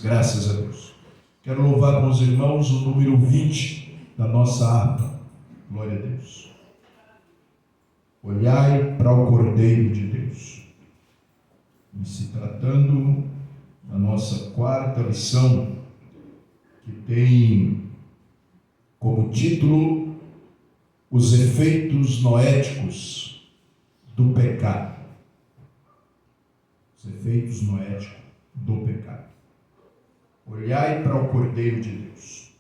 Graças a Deus. Quero louvar com os irmãos o número 20 da nossa harpa. Glória a Deus. Olhai para o Cordeiro de Deus. E se tratando da nossa quarta lição, que tem como título os efeitos noéticos do pecado. Os efeitos noéticos do pecado. Olhai para o Cordeiro de Deus.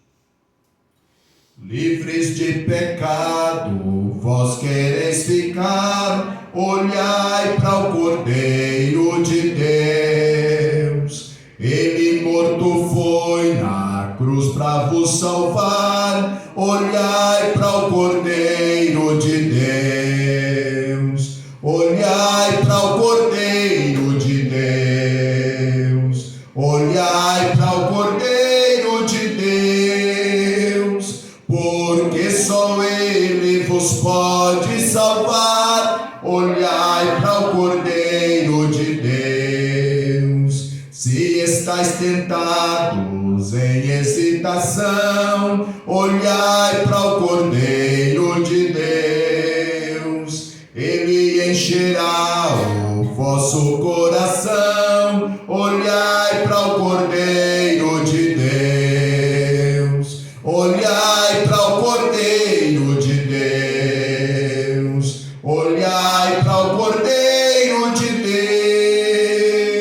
Livres de pecado, vós quereis ficar, olhai para o Cordeiro de Deus. Ele morto foi na cruz para vos salvar, olhai para o Cordeiro de Deus. Olhai para o Cordeiro de Deus. Olhai para o Cordeiro de Deus, porque só Ele vos pode salvar. Olhai para o Cordeiro de Deus. Se estáis tentados em hesitação, olhai para o Cordeiro de Deus. Ele encherá o vosso coração. Olhai para o Cordeiro de Deus. Olhai para o Cordeiro de Deus. Olhai para o Cordeiro de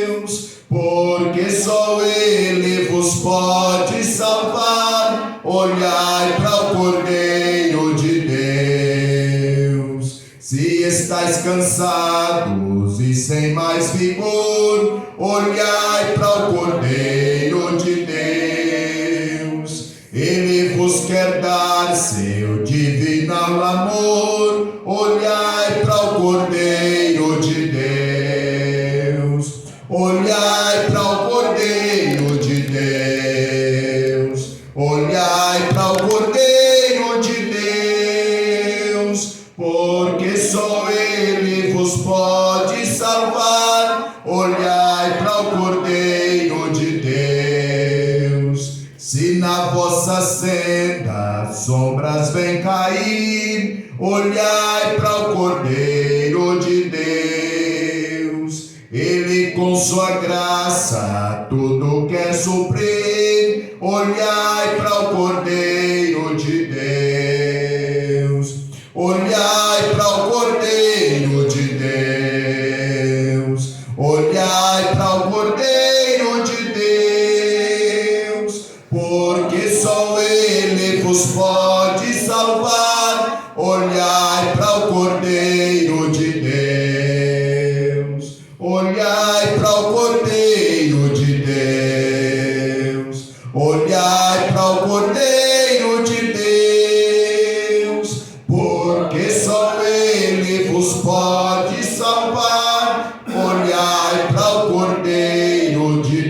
Deus, porque só Ele vos pode salvar. Olhai para o Cordeiro de Deus. Se estáis cansados e sem mais vigor, olhai para o Cordeiro de Deus. Ele vos quer dar seu divinal amor. Olhai para o Cordeiro de Deus. Olhai para o Cordeiro de Deus. Olhai para o Cordeiro de Deus, porque só Ele vos pode salvar. Olhai para o Cordeiro de Deus. Se na vossa senda sombras vêm cair, olhai para o Cordeiro de Deus. Ele com sua graça tudo quer suprir. Olhai para o Cordeiro de Deus. Olhai para o Cordeiro de Deus. Olhai para o Cordeiro de Deus, porque só Ele vos pode salvar. Olhai para o Cordeiro de Deus. Olhai para o Cordeiro de Deus. Olhai para o Cordeiro de Deus, porque só Ele vos pode salvar. Olhai para o Cordeiro de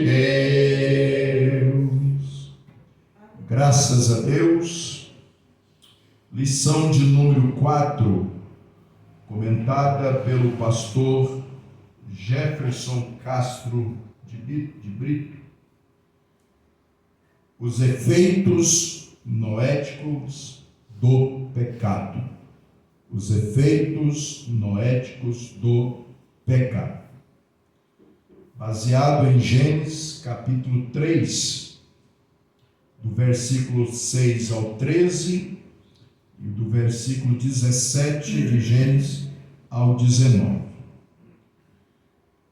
Deus. Graças a Deus. Lição de número 4, comentada pelo pastor Jefferson Castro de Brito. Os efeitos noéticos do pecado. Os efeitos noéticos do pecado. Baseado em Gênesis capítulo 3, do versículo 6 ao 13 e do versículo 17 de Gênesis ao 19.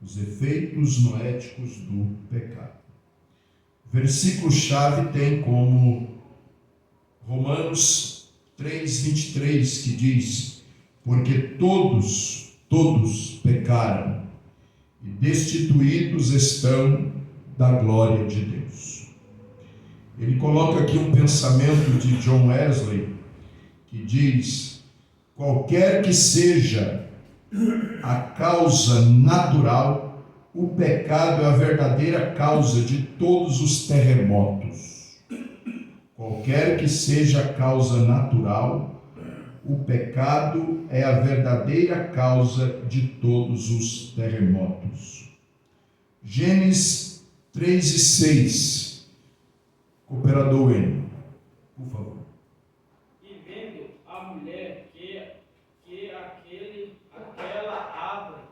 Os efeitos noéticos do pecado. O versículo-chave tem como Romanos 3:23, que diz: porque todos pecaram e destituídos estão da glória de Deus. Ele coloca aqui um pensamento de John Wesley, que diz: qualquer que seja a causa natural, o pecado é a verdadeira causa de todos os terremotos. Qualquer que seja a causa natural, o pecado é a verdadeira causa de todos os terremotos. Gênesis 3 e 6. Cooperador N, por favor. E vendo a mulher que aquela árvore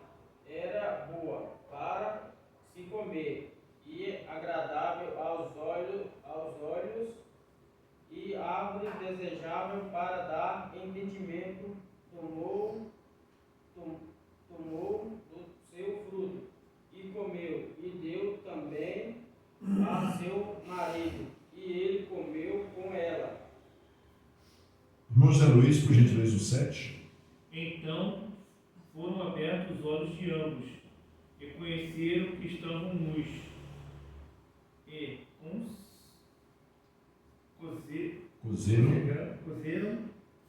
era boa para se comer e agradável aos olhos e árvore desejável para dar entendimento, tomou do seu fruto e comeu e deu também a seu marido e ele comeu com ela. Irmão José Luiz, por gentileza, o 7. Então foram abertos os olhos de ambos, e conheceram que estavam nus. E uns cozeram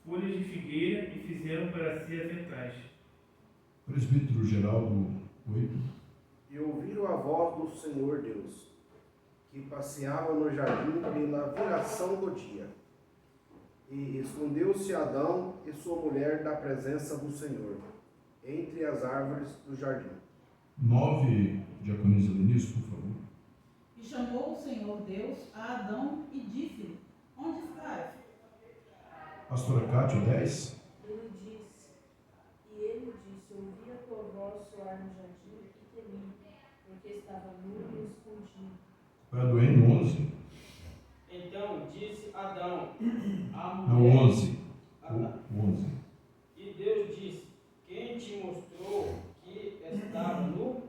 folhas de figueira e fizeram para si aventais. Presbítero Geraldo 8. E ouviram a voz do Senhor Deus, que passeava no jardim pela viração do dia. E escondeu-se Adão e sua mulher da presença do Senhor, entre as árvores do jardim. 9, Diaconisa Denise, por favor. E chamou o Senhor Deus a Adão e disse-lhe: Onde estás? Pastora Cátia, 10. Ele disse, ouvi a tua voz soar no jardim e temi, porque estava nu e escondido. Cooperador N, 11. Então disse Adão à Não, mulher. 11. O 11. E Deus disse: Quem te mostrou que estava nu?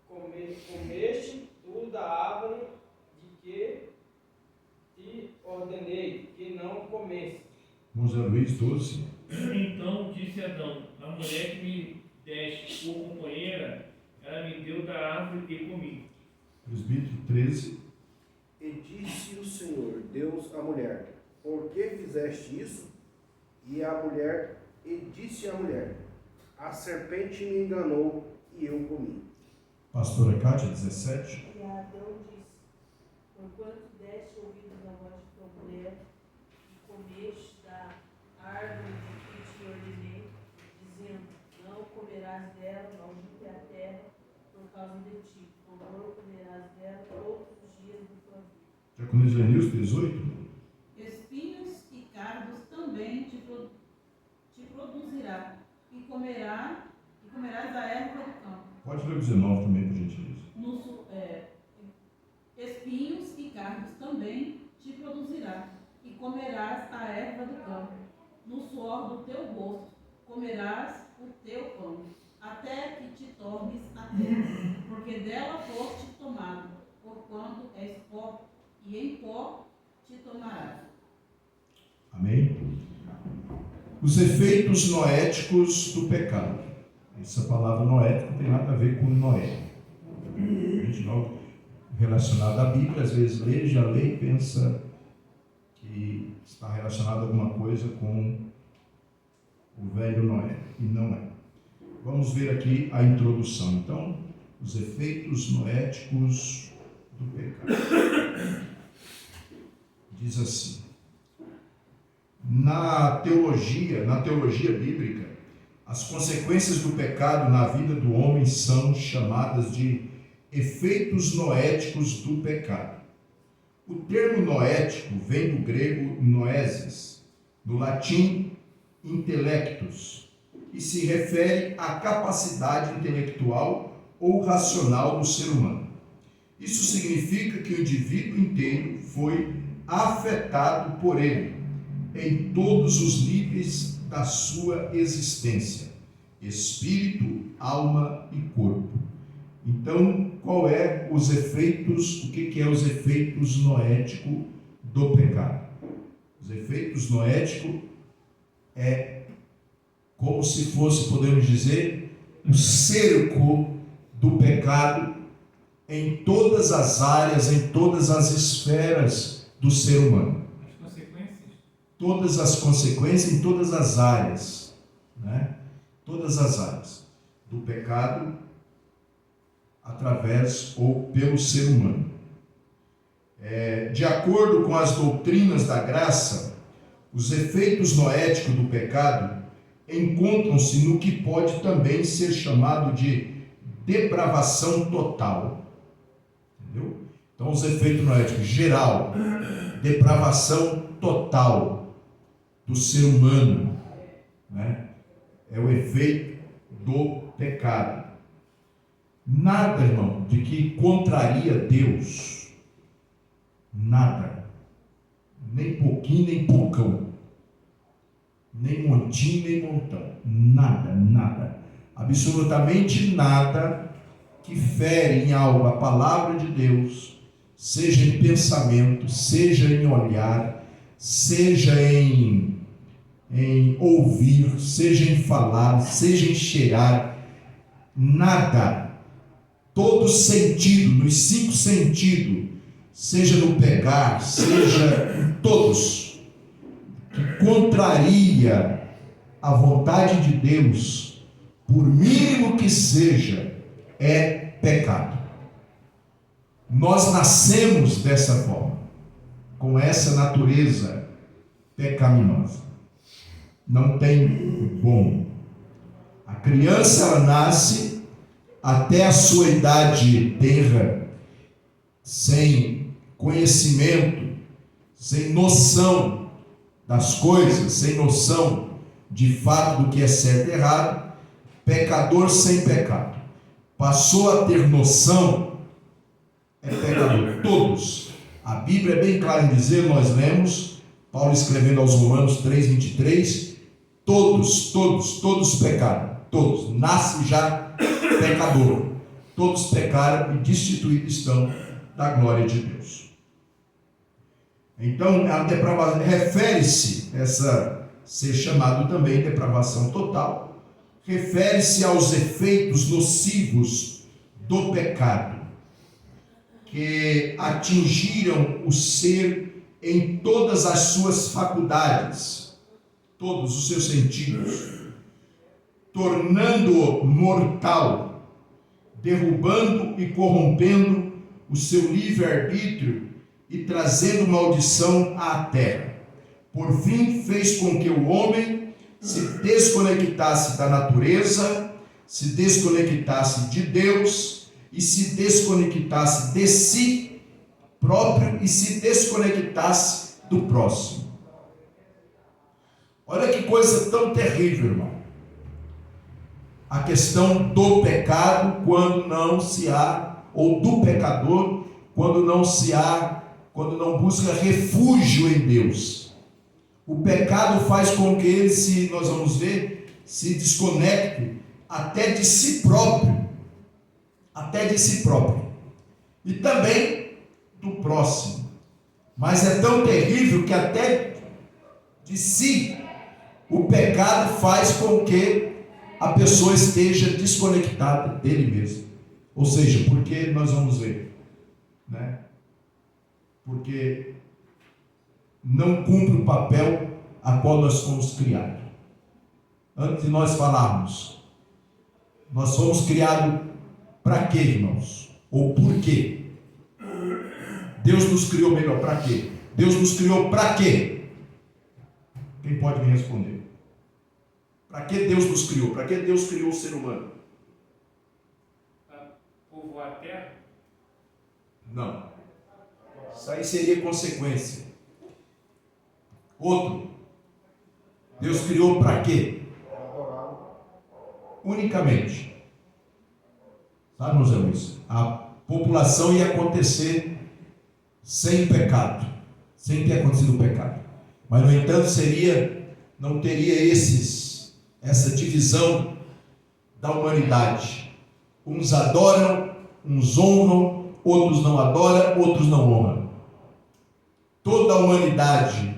Comeste tu da árvore de que te ordenei que não comesse. Irmão José Luiz, 12. Então disse Adão: a mulher que me deste por companheira, ela me deu da árvore e comi. Presbítero 13. E disse o Senhor Deus à mulher, por que fizeste isso? E disse a mulher, a serpente me enganou e eu comi. Pastora Cátia, 17. E Adão disse, porquanto deste ouvidos à voz de tua mulher, e comeste da árvore de que te ordenei, dizendo, não comerás dela, maldita é a terra, por causa de ti, porquanto comerás dela todos os dias da tua vida. Diaconisa Lenilson, 18. Espinhos e cardos também te produzirá, e comerás a erva do campo. Pode ler o 19 também, por gentileza. Espinhos e cardos também te produzirá, e comerás a erva do campo. No suor do teu rosto comerás o teu pão, até que te tornes a terra, porque dela foste tomado, porquanto és pó, e em pó te tomarás. Amém? Os efeitos noéticos do pecado. Essa palavra noético não tem nada a ver com Noé. A gente não relacionado à Bíblia, às vezes já lê e pensa que está relacionado a alguma coisa com o velho Noé, e não é. Vamos ver aqui a introdução. Então, os efeitos noéticos do pecado. Diz assim: na teologia bíblica, as consequências do pecado na vida do homem são chamadas de efeitos noéticos do pecado. O termo noético vem do grego noesis, do latim intellectus, e se refere à capacidade intelectual ou racional do ser humano. Isso significa que o indivíduo inteiro foi afetado por ele, em todos os níveis da sua existência, espírito, alma e corpo. Então, qual é os efeitos, o que é os efeitos noéticos do pecado? Os efeitos noéticos é como se fosse, podemos dizer, um cerco do pecado em todas as áreas, em todas as esferas do ser humano. As consequências? Todas as consequências em todas as áreas, né? Todas as áreas do pecado através ou pelo ser humano. De acordo com as doutrinas da graça, os efeitos noéticos do pecado encontram-se no que pode também ser chamado de depravação total. Entendeu? Então, os efeitos noéticos, geral, depravação total do ser humano, né? É o efeito do pecado. Nada, irmão, de que contraria Deus, nada, nem pouquinho, nem poucão, nem montinho, nem montão, nada, absolutamente nada que fere em algo a palavra de Deus, seja em pensamento, seja em olhar, seja em ouvir, seja em falar, seja em cheirar, nada, todo sentido, nos 5 sentidos, seja no pegar, seja em todos, que contraria a vontade de Deus, por mínimo que seja, é pecado. Nós nascemos dessa forma, com essa natureza pecaminosa. Não tem como. A criança, ela nasce até a sua idade tenra, sem conhecimento, sem noção das coisas, sem noção de fato do que é certo e errado, pecador sem pecado. Passou a ter noção, é pecador. Todos. A Bíblia é bem clara em dizer, nós lemos, Paulo escrevendo aos Romanos 3:23, todos pecaram, todos, nasce já pecador, todos pecaram e destituídos estão da glória de Deus. Então, a depravação, refere-se, essa ser chamado também depravação total, refere-se aos efeitos nocivos do pecado, que atingiram o ser em todas as suas faculdades, todos os seus sentidos, tornando-o mortal, derrubando e corrompendo o seu livre-arbítrio e trazendo maldição à terra. Por fim, fez com que o homem se desconectasse da natureza, se desconectasse de Deus e se desconectasse de si próprio e se desconectasse do próximo. Olha que coisa tão terrível, irmão. A questão do pecado quando não se há, ou do pecador quando não se há, quando não busca refúgio em Deus. O pecado faz com que ele nós vamos ver, se desconecte até de si próprio. Até de si próprio. E também do próximo. Mas é tão terrível que até de si o pecado faz com que a pessoa esteja desconectada dele mesmo. Ou seja, porque nós vamos ver, né? Porque não cumpre o papel a qual nós fomos criados. Antes de nós falarmos, nós fomos criados para quê, irmãos? Ou por quê? Deus nos criou melhor, para quê? Deus nos criou para quê? Quem pode me responder? Para que Deus nos criou? Para que Deus criou o ser humano? Para povoar a terra? Não. Isso aí seria consequência. Outro. Deus criou para quê? Unicamente. Sabe, meus amigos? A população ia acontecer sem pecado. Sem ter acontecido o pecado. Mas, no entanto, não teria essa divisão da humanidade. Uns adoram, uns honram, outros não adoram, outros não honram. Toda a humanidade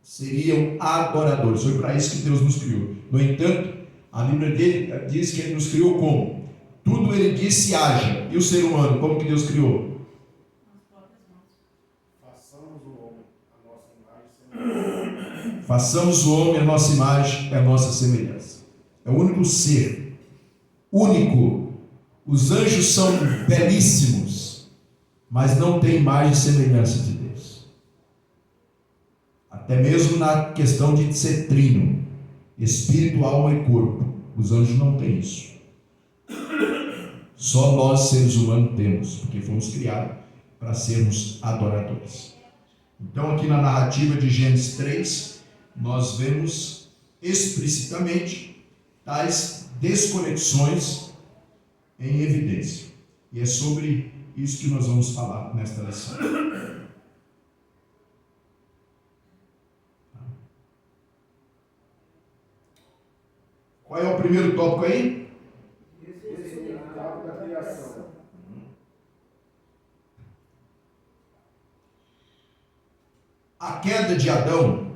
seriam adoradores. Foi para isso que Deus nos criou. No entanto, a Bíblia dele diz que ele nos criou como? Tudo ele disse haja. E o ser humano, como que Deus criou? Façamos o homem a nossa imagem e a nossa semelhança. É o único ser. Único. Os anjos são belíssimos, mas não têm imagem e semelhança de Deus. Até mesmo na questão de ser trino, espírito, alma e corpo. Os anjos não têm isso. Só nós, seres humanos, temos, porque fomos criados para sermos adoradores. Então, aqui na narrativa de Gênesis 3, nós vemos explicitamente tais desconexões em evidência. E é sobre isso que nós vamos falar nesta lição. Qual é o primeiro tópico aí? Resultado da criação. A queda de Adão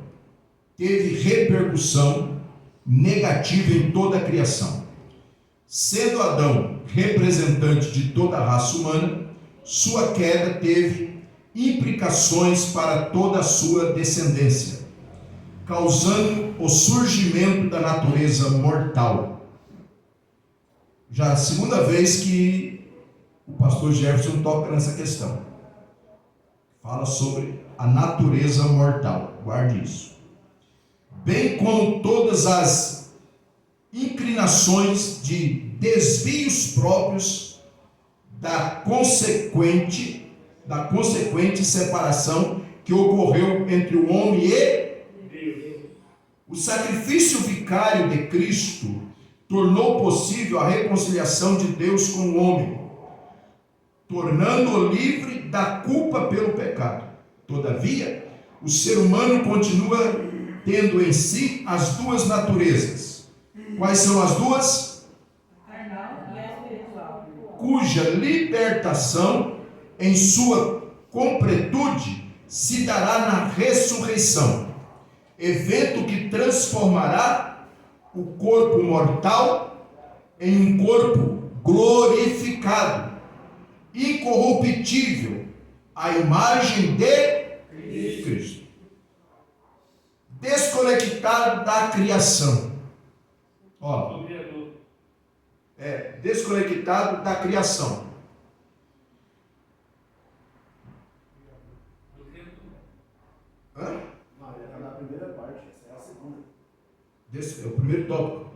teve repercussão negativa em toda a criação. Sendo Adão representante de toda a raça humana, sua queda teve implicações para toda a sua descendência, causando o surgimento da natureza mortal. Já a segunda vez que o pastor Jefferson toca nessa questão. Fala sobre a natureza mortal. Guarde isso. Bem como todas as inclinações de desvios próprios da consequente separação que ocorreu entre o homem e Deus. O sacrifício vicário de Cristo tornou possível a reconciliação de Deus com o homem, tornando-o livre da culpa pelo pecado. Todavia, o ser humano continua tendo em si as duas naturezas. Quais são as duas? Carnal e a espiritual. Cuja libertação em sua completude se dará na ressurreição, evento que transformará o corpo mortal em um corpo glorificado, incorruptível, à imagem de Cristo. Desconectado da criação. Ó, desconectado da criação. Hã? Não, era na primeira parte, essa é a segunda. É o primeiro tópico.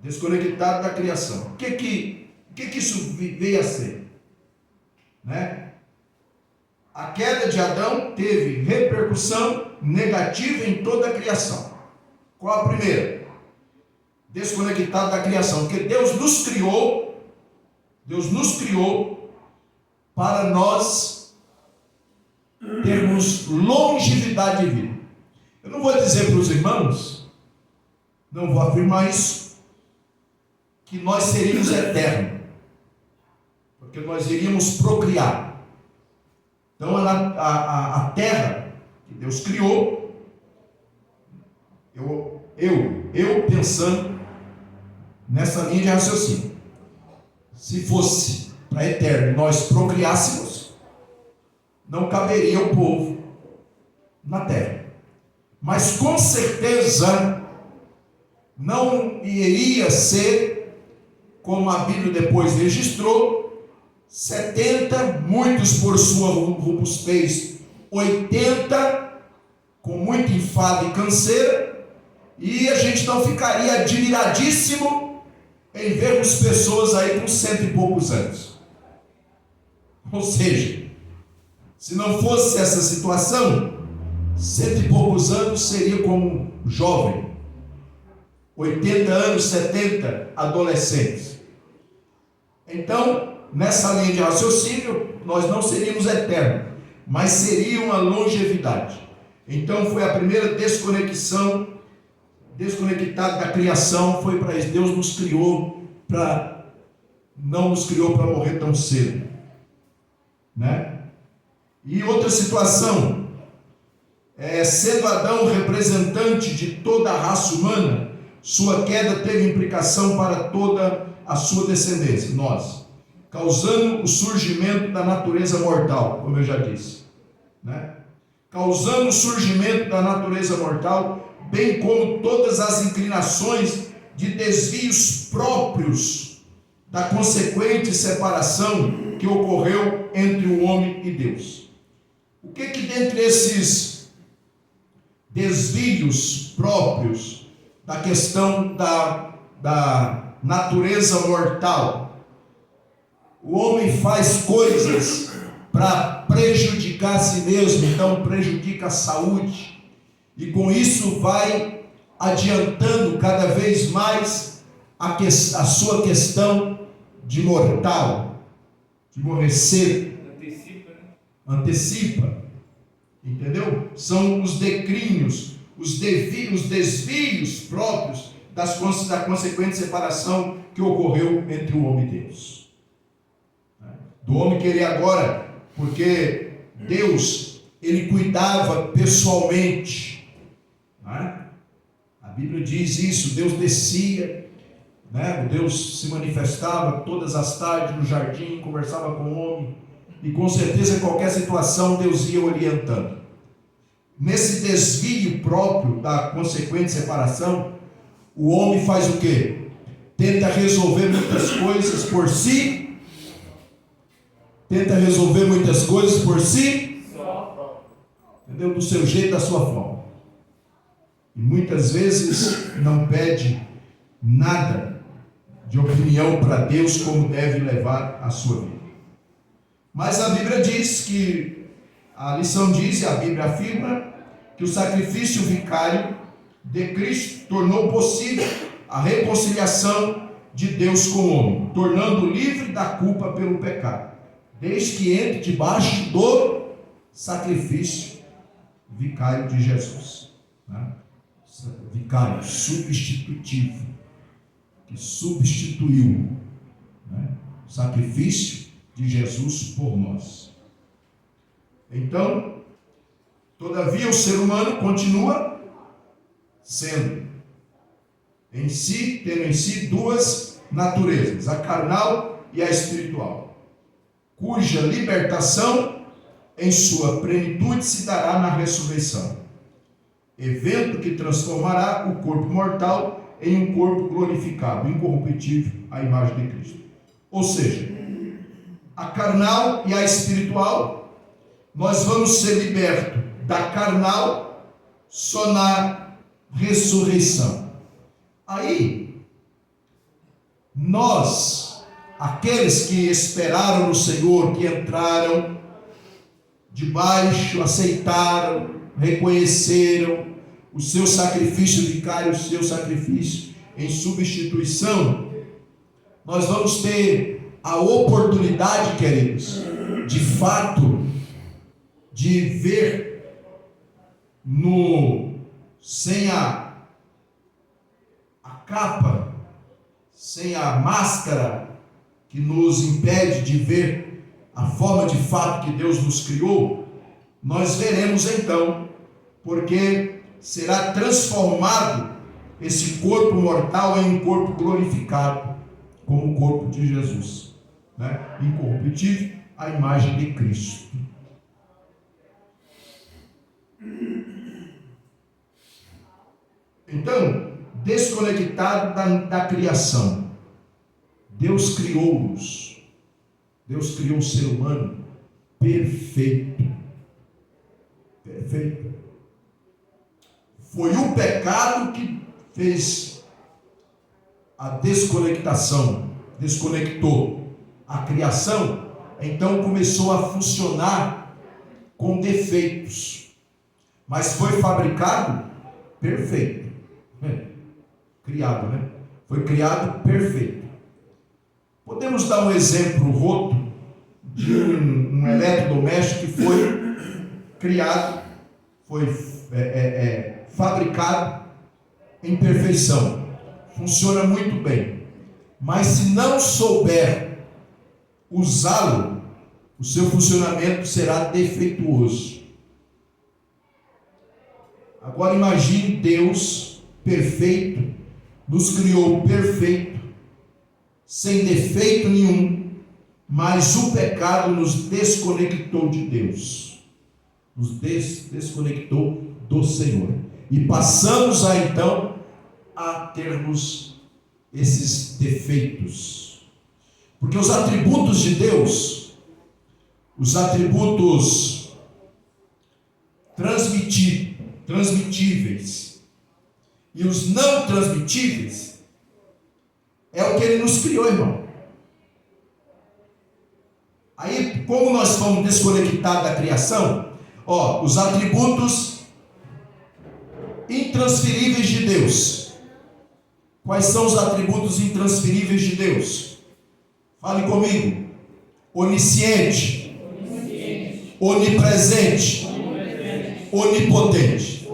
Desconectado da criação. O que isso veio a ser? Né? A queda de Adão teve repercussão negativa em toda a criação. Qual a primeira? Desconectado da criação. Porque Deus nos criou para nós termos longevidade de vida. Eu não vou dizer para os irmãos, não vou afirmar isso, que nós seríamos eternos, porque nós iríamos procriar. Então a terra que Deus criou, eu pensando nessa linha de raciocínio, se fosse para eterno nós procriássemos, não caberia o povo na terra. Mas com certeza não iria ser, como a Bíblia depois registrou, 70, muitos por sua robustez, 80, com muito enfado e canseira, e a gente não ficaria admiradíssimo em vermos pessoas aí com 100 e poucos anos. Ou seja, se não fosse essa situação, 100 e poucos anos seria como jovem, 80 anos, 70, adolescentes. Então, nessa linha de raciocínio, nós não seríamos eternos, mas seria uma longevidade. Então foi a primeira desconectado da criação, foi para isso. Deus nos criou não nos criou para morrer tão cedo, né? E outra situação, sendo Adão representante de toda a raça humana, sua queda teve implicação para toda a sua descendência, nós, causando o surgimento da natureza mortal, como eu já disse, né? Causando o surgimento da natureza mortal, bem como todas as inclinações de desvios próprios da consequente separação que ocorreu entre o homem e Deus. O que dentre esses desvios próprios da questão da natureza mortal, o homem faz coisas para prejudicar a si mesmo, então prejudica a saúde, e com isso vai adiantando cada vez mais a sua questão de mortal, de morrer cedo. Antecipa, entendeu? São os declínios, os desvios próprios da consequente separação que ocorreu entre o homem e Deus. Do homem querer agora, porque Deus, ele cuidava pessoalmente, né? A Bíblia diz isso, Deus descia, né? Deus se manifestava todas as tardes no jardim, conversava com o homem, e com certeza em qualquer situação Deus ia orientando. Nesse desvio próprio da consequente separação, o homem faz o quê? Tenta resolver muitas coisas por si. Tenta resolver muitas coisas por si. Entendeu? Do seu jeito, da sua forma. E muitas vezes não pede nada de opinião para Deus como deve levar a sua vida. Mas a Bíblia diz que, a lição diz, e a Bíblia afirma, que o sacrifício vicário de Cristo tornou possível a reconciliação de Deus com o homem, tornando-o livre da culpa pelo pecado, desde que entre debaixo do sacrifício vicário de Jesus, né? Vicário substitutivo, que substituiu, né, o sacrifício de Jesus por nós. Então, todavia o ser humano continua sendo tendo em si duas naturezas, a carnal e a espiritual, cuja libertação em sua plenitude se dará na ressurreição, evento que transformará o corpo mortal em um corpo glorificado, incorruptível, à imagem de Cristo. Ou seja, a carnal e a espiritual, nós vamos ser libertos da carnal só na ressurreição. Aí, nós, aqueles que esperaram no Senhor, que entraram debaixo, aceitaram, reconheceram o seu sacrifício vicário, o seu sacrifício em substituição, nós vamos ter a oportunidade, queridos, de fato, de ver sem a capa, sem a máscara que nos impede de ver a forma de fato que Deus nos criou, nós veremos então, porque será transformado esse corpo mortal em um corpo glorificado, como o corpo de Jesus, né? Incorruptível, à imagem de Cristo. Então, desconectado da criação, Deus criou-nos, Deus criou o ser humano perfeito. Perfeito. Foi o pecado que fez a desconectação, desconectou a criação, então começou a funcionar com defeitos, mas foi fabricado perfeito. Criado, né? Foi criado perfeito. Podemos dar um exemplo roto de um eletrodoméstico que foi criado, foi fabricado em perfeição. Funciona muito bem. Mas se não souber usá-lo, o seu funcionamento será defeituoso. Agora imagine Deus perfeito, nos criou perfeito, sem defeito nenhum, mas o pecado nos desconectou de Deus, nos desconectou do Senhor, e passamos então a termos esses defeitos, porque os atributos de Deus, os atributos transmitíveis e os não transmitíveis, é o que Ele nos criou, irmão. como nós fomos desconectados da criação, os atributos intransferíveis de Deus. Quais são os atributos intransferíveis de Deus? Fale comigo. Onisciente, onipresente, onipotente.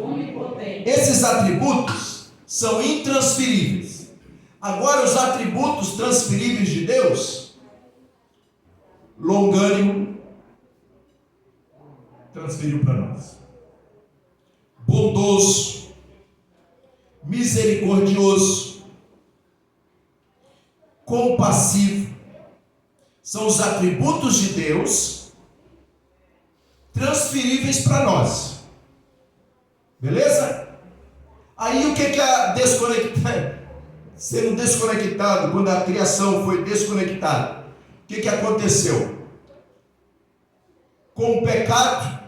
Esses atributos são intransferíveis. Agora, os atributos transferíveis de Deus: longânimo, transferiu para nós. Bondoso, misericordioso, compassivo. São os atributos de Deus transferíveis para nós. Beleza? Aí o que é sendo desconectado, quando a criação foi desconectada, o que aconteceu? Com o pecado,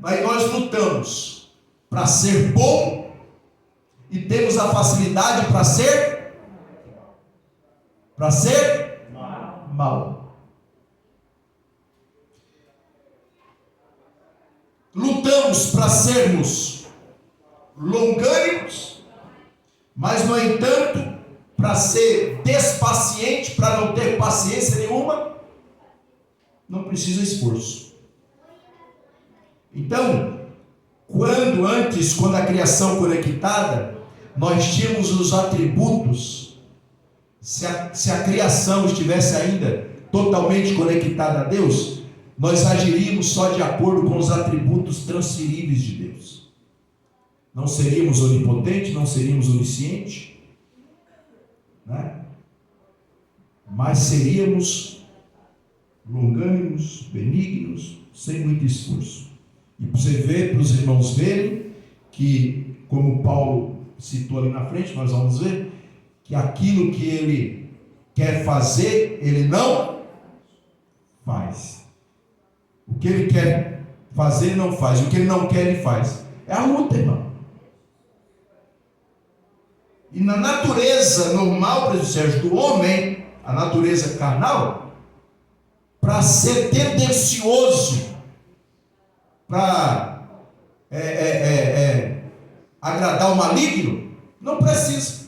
aí nós lutamos para ser bom e temos a facilidade para ser mal. Lutamos para sermos longânimos, mas no entanto, para ser despaciente, para não ter paciência nenhuma, não precisa esforço. Então, quando a criação conectada, nós tínhamos os atributos. Se a criação estivesse ainda totalmente conectada a Deus, nós agiríamos só de acordo com os atributos transferíveis de Deus. Não seríamos onipotentes, não seríamos oniscientes, né? Mas seríamos longânimos, benignos, sem muito esforço. E para você ver, para os irmãos verem que, como Paulo citou ali na frente, nós vamos ver que aquilo que ele quer fazer, ele não faz. O que ele quer fazer, ele não faz. O que ele não quer, ele faz. É a luta, irmão. E na natureza normal, Presidente Sérgio, do homem, a natureza carnal, para ser tendencioso, para agradar o maligno, não precisa.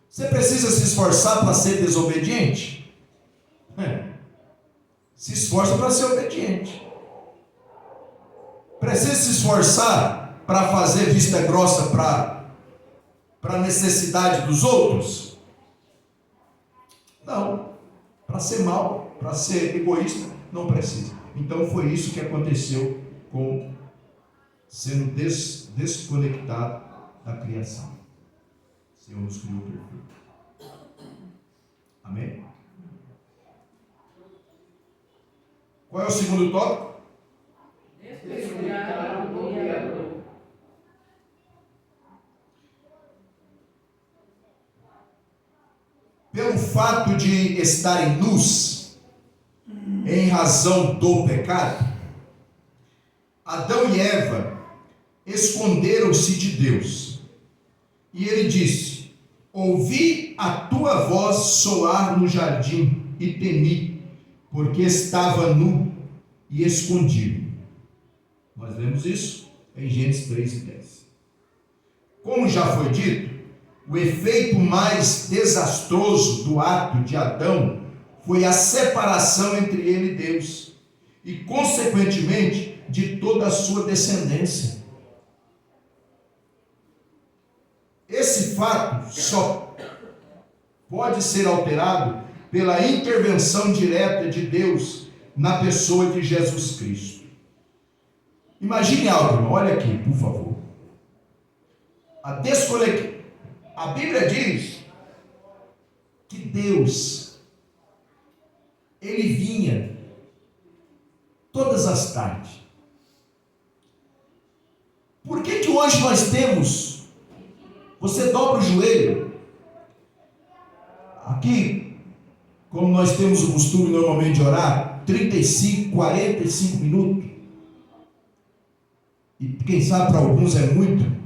Você precisa se esforçar para ser desobediente? Se esforça para ser obediente. Precisa se esforçar para fazer vista grossa para a necessidade dos outros? Não. Para ser mal, para ser egoísta, não precisa. Então foi isso que aconteceu com sendo desconectado da criação. O Senhor nos criou perfeito. Amém? Qual é o segundo tópico? Desconectado do Criador. Pelo fato de estarem nus, em razão do pecado, Adão e Eva esconderam-se de Deus. E ele disse: ouvi a tua voz soar no jardim e temi, porque estava nu e escondido. Nós vemos isso em Gênesis 3:10. Como já foi dito, o efeito mais desastroso do ato de Adão foi a separação entre ele e Deus, e consequentemente de toda a sua descendência. Esse fato só pode ser alterado pela intervenção direta de Deus na pessoa de Jesus Cristo. Imagine algo, irmão, olha aqui, por favor. A Bíblia diz que Deus, ele vinha todas as tardes. Por que hoje nós temos, você dobra o joelho, aqui, como nós temos o costume normalmente de orar, 35, 45 minutos, e quem sabe para alguns é muito,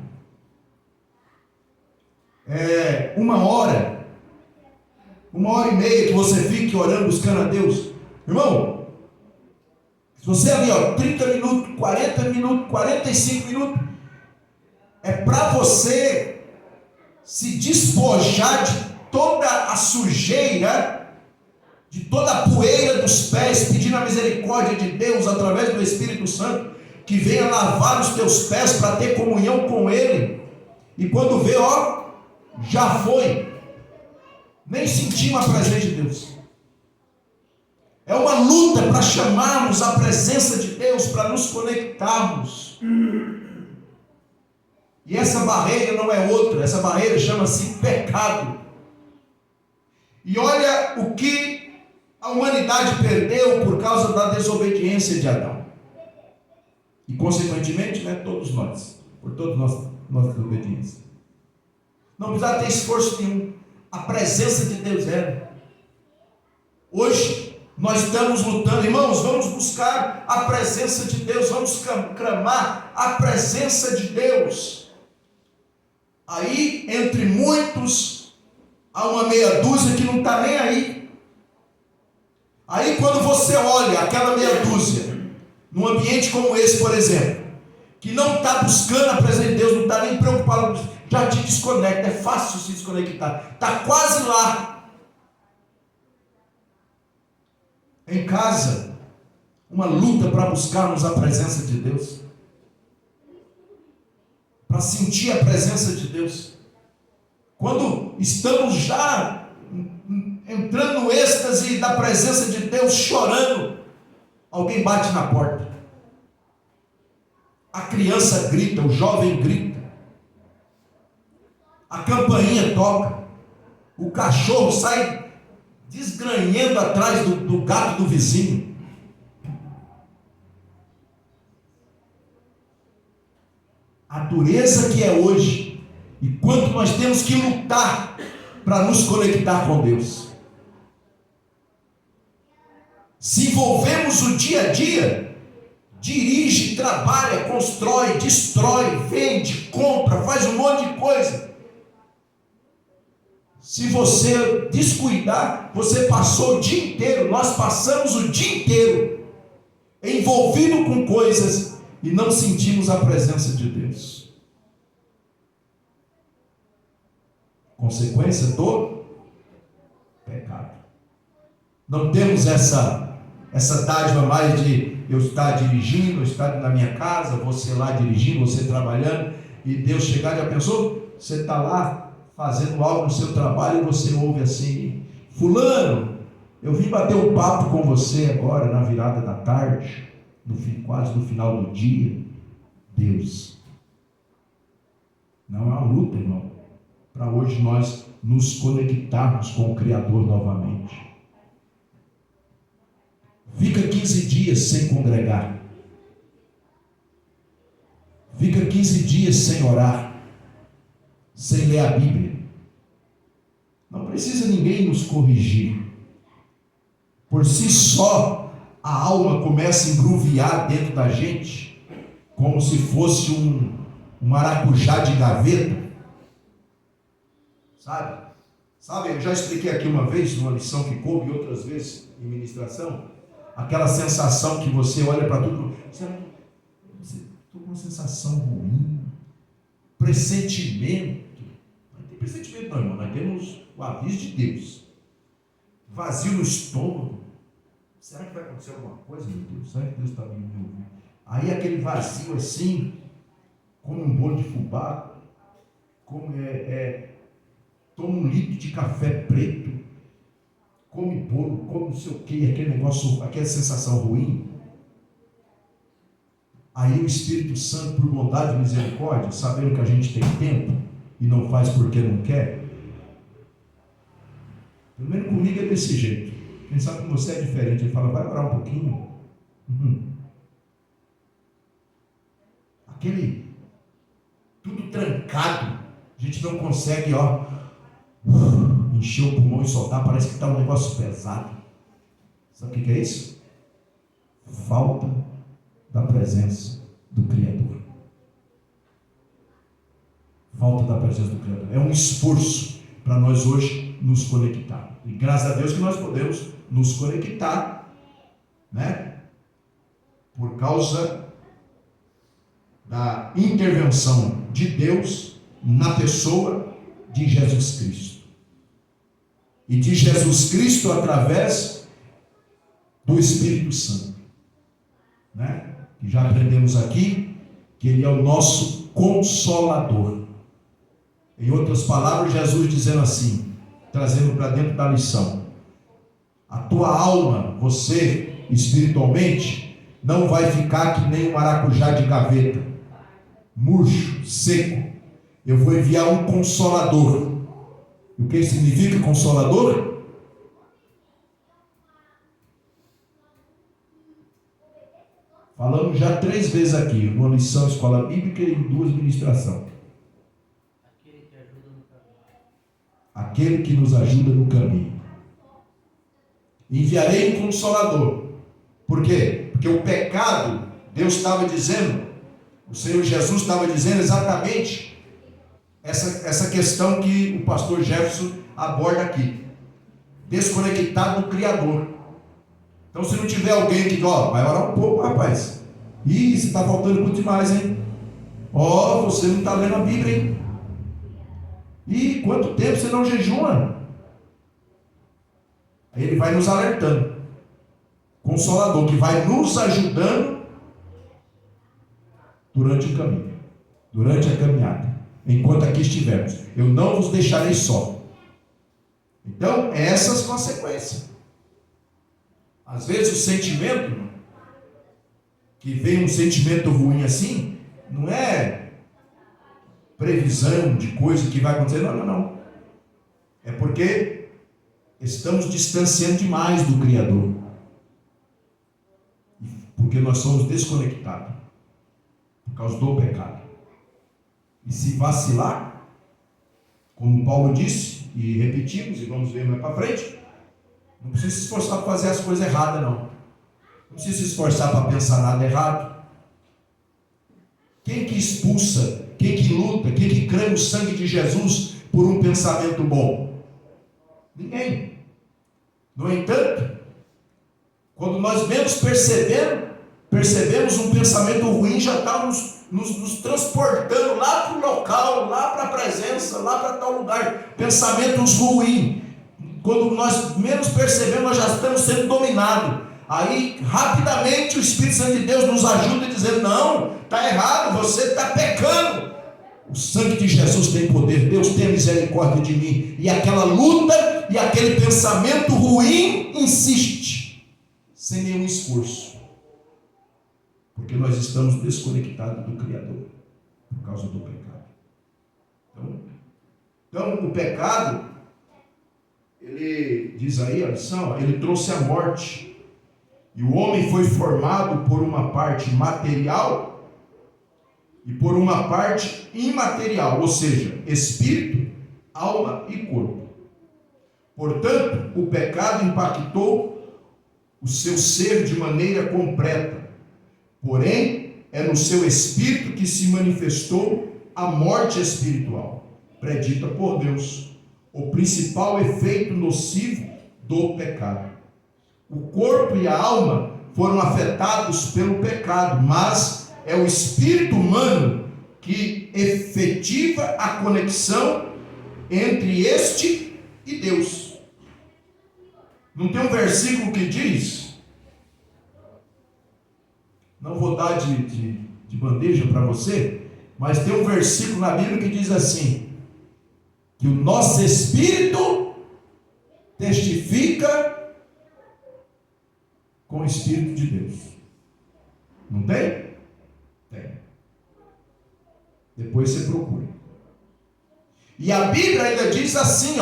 1 hora, 1h30 que você fique orando, buscando a Deus. Irmão, se você ali, 30 minutos, 40 minutos, 45 minutos, é para você se despojar de toda a sujeira, de toda a poeira dos pés, pedindo a misericórdia de Deus através do Espírito Santo, que venha lavar os teus pés para ter comunhão com Ele. E quando vê, já foi. Nem sentimos a presença de Deus. É uma luta para chamarmos a presença de Deus, para nos conectarmos. E essa barreira não é outra, essa barreira chama-se pecado. E olha o que a humanidade perdeu por causa da desobediência de Adão. E consequentemente, todos nós, por toda nossa desobediência. Não precisa ter esforço nenhum. A presença de Deus é. Hoje nós estamos lutando, irmãos, vamos buscar a presença de Deus, vamos clamar a presença de Deus. Aí, entre muitos, há uma meia dúzia que não está nem aí. Aí quando você olha aquela meia dúzia, num ambiente como esse, por exemplo, que não está buscando a presença de Deus, não está nem preocupado, já te desconecta, é fácil se desconectar, está quase lá. Em casa, uma luta para buscarmos a presença de Deus, para sentir a presença de Deus. Quando estamos já entrando no êxtase da presença de Deus, chorando, alguém bate na porta. A criança grita, o jovem grita. A campainha toca. O cachorro sai desgranhando atrás do gato do vizinho. A dureza que é hoje, e quanto nós temos que lutar para nos conectar com Deus. Se envolvemos o dia a dia, dirige, trabalha, constrói, destrói, vende, compra, faz um monte de coisa. Se você descuidar, você passou o dia inteiro, nós passamos o dia inteiro envolvido com coisas e não sentimos a presença de Deus. Consequência do pecado. Não temos essa dádiva mais de eu estar dirigindo, eu estar na minha casa, você lá dirigindo, você trabalhando, e Deus chegar, já pensou? Você está lá fazendo algo no seu trabalho e você ouve assim: fulano, eu vim bater um papo com você agora na virada da tarde, quase no final do dia. Deus. Não é uma luta, irmão, para hoje nós nos conectarmos com o Criador novamente. Fica 15 dias sem congregar. Fica 15 dias sem orar, sem ler a Bíblia. Não precisa ninguém nos corrigir. Por si só, a alma começa a engruviar dentro da gente, como se fosse um maracujá de gaveta. Sabe, eu já expliquei aqui uma vez, numa lição que coube, e outras vezes em ministração, aquela sensação que você olha para tudo, você estou com uma sensação ruim, pressentimento. Não tem pressentimento não, irmão, nós temos o aviso de Deus. Vazio no estômago. Será que vai acontecer alguma coisa, meu Deus? Será que Deus está me ouvindo? Aí aquele vazio assim, como um bolo de fubá, como toma um litro de café preto, come bolo, come não sei o que, aquele negócio, aquela sensação ruim. Aí o Espírito Santo, por bondade e misericórdia, sabendo que a gente tem tempo e não faz porque não quer, pelo menos comigo é desse jeito. Quem sabe com você é diferente. Ele fala: vai orar um pouquinho. Aquele tudo trancado, a gente não consegue encher o pulmão e soltar, parece que está um negócio pesado. Sabe o que é isso? Falta da presença do Criador. Falta da presença do Criador. É um esforço para nós hoje nos conectar. E graças a Deus que nós podemos nos conectar né? Por causa da intervenção de Deus na pessoa de Jesus Cristo. E de Jesus Cristo através do Espírito Santo, né? Que já aprendemos aqui que Ele é o nosso Consolador. Em outras palavras, Jesus dizendo assim, trazendo para dentro da lição: a tua alma, você espiritualmente, não vai ficar que nem um maracujá de gaveta, murcho, seco. Eu vou enviar um Consolador. E o que significa Consolador? Falamos já 3 vezes aqui, numa lição escola bíblica e em 2 ministrações. Aquele que nos ajuda no caminho. Enviarei um Consolador. Por quê? Porque o pecado, Deus estava dizendo, o Senhor Jesus estava dizendo exatamente essa questão que o pastor Jefferson aborda aqui. Desconectado do Criador. Então, se não tiver alguém que, vai orar um pouco, rapaz. Ih, você está faltando muito demais, hein? Você não está lendo a Bíblia, hein? Ih, quanto tempo você não jejua? Aí ele vai nos alertando. Consolador, que vai nos ajudando durante o caminho, durante a caminhada, enquanto aqui estivermos. Eu não vos deixarei só. Então, essas consequências. Às vezes o sentimento, que vem um sentimento ruim assim, não é previsão de coisa que vai acontecer, não. É porque estamos distanciando demais do Criador. Porque nós somos desconectados por causa do pecado. E se vacilar, como Paulo disse, e repetimos, e vamos ver mais para frente, não precisa se esforçar para fazer as coisas erradas, não. Não precisa se esforçar para pensar nada errado. Quem que expulsa, quem que luta, quem que crê no sangue de Jesus por um pensamento bom? Ninguém. No entanto, quando nós menos percebemos um pensamento ruim, já está nos transportando lá para o local, lá para a presença, lá para tal lugar. Pensamentos ruins. Quando nós menos percebemos, nós já estamos sendo dominados. Aí, rapidamente, o Espírito Santo de Deus nos ajuda a dizer: não, está errado, você está pecando. O sangue de Jesus tem poder. Deus tem misericórdia de mim. E aquela luta e aquele pensamento ruim insiste, sem nenhum esforço. Porque nós estamos desconectados do Criador, por causa do pecado. Então o pecado, ele diz aí a lição, ele trouxe a morte. E o homem foi formado por uma parte material e por uma parte imaterial, ou seja, espírito, alma e corpo. Portanto, o pecado impactou o seu ser de maneira completa. Porém, é no seu espírito que se manifestou a morte espiritual, predita por Deus, o principal efeito nocivo do pecado. O corpo e a alma foram afetados pelo pecado, mas é o espírito humano que efetiva a conexão entre este e Deus. Não tem um versículo que diz, não vou dar de bandeja para você, mas tem um versículo na Bíblia que diz assim, que o nosso espírito testifica com o Espírito de Deus. Não tem? Tem. Depois você procura. E a Bíblia ainda diz assim,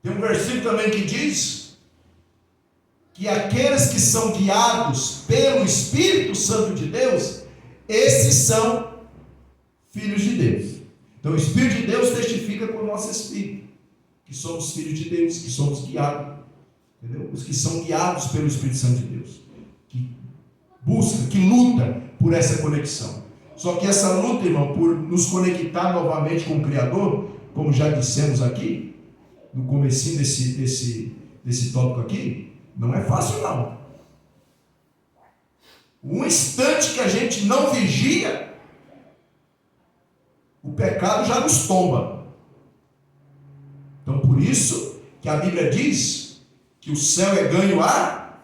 tem um versículo também que diz que aqueles que são guiados pelo Espírito Santo de Deus, esses são filhos de Deus. Então o Espírito de Deus testifica com o nosso espírito, que somos filhos de Deus, que somos guiados. Entendeu? Os que são guiados pelo Espírito Santo de Deus, que busca, que luta por essa conexão. Só que essa luta, irmão, por nos conectar novamente com o Criador, como já dissemos aqui, no comecinho desse tópico aqui, Não é fácil, não. Um instante que a gente não vigia, o pecado já nos tomba. Então, por isso que a Bíblia diz que o céu é ganho à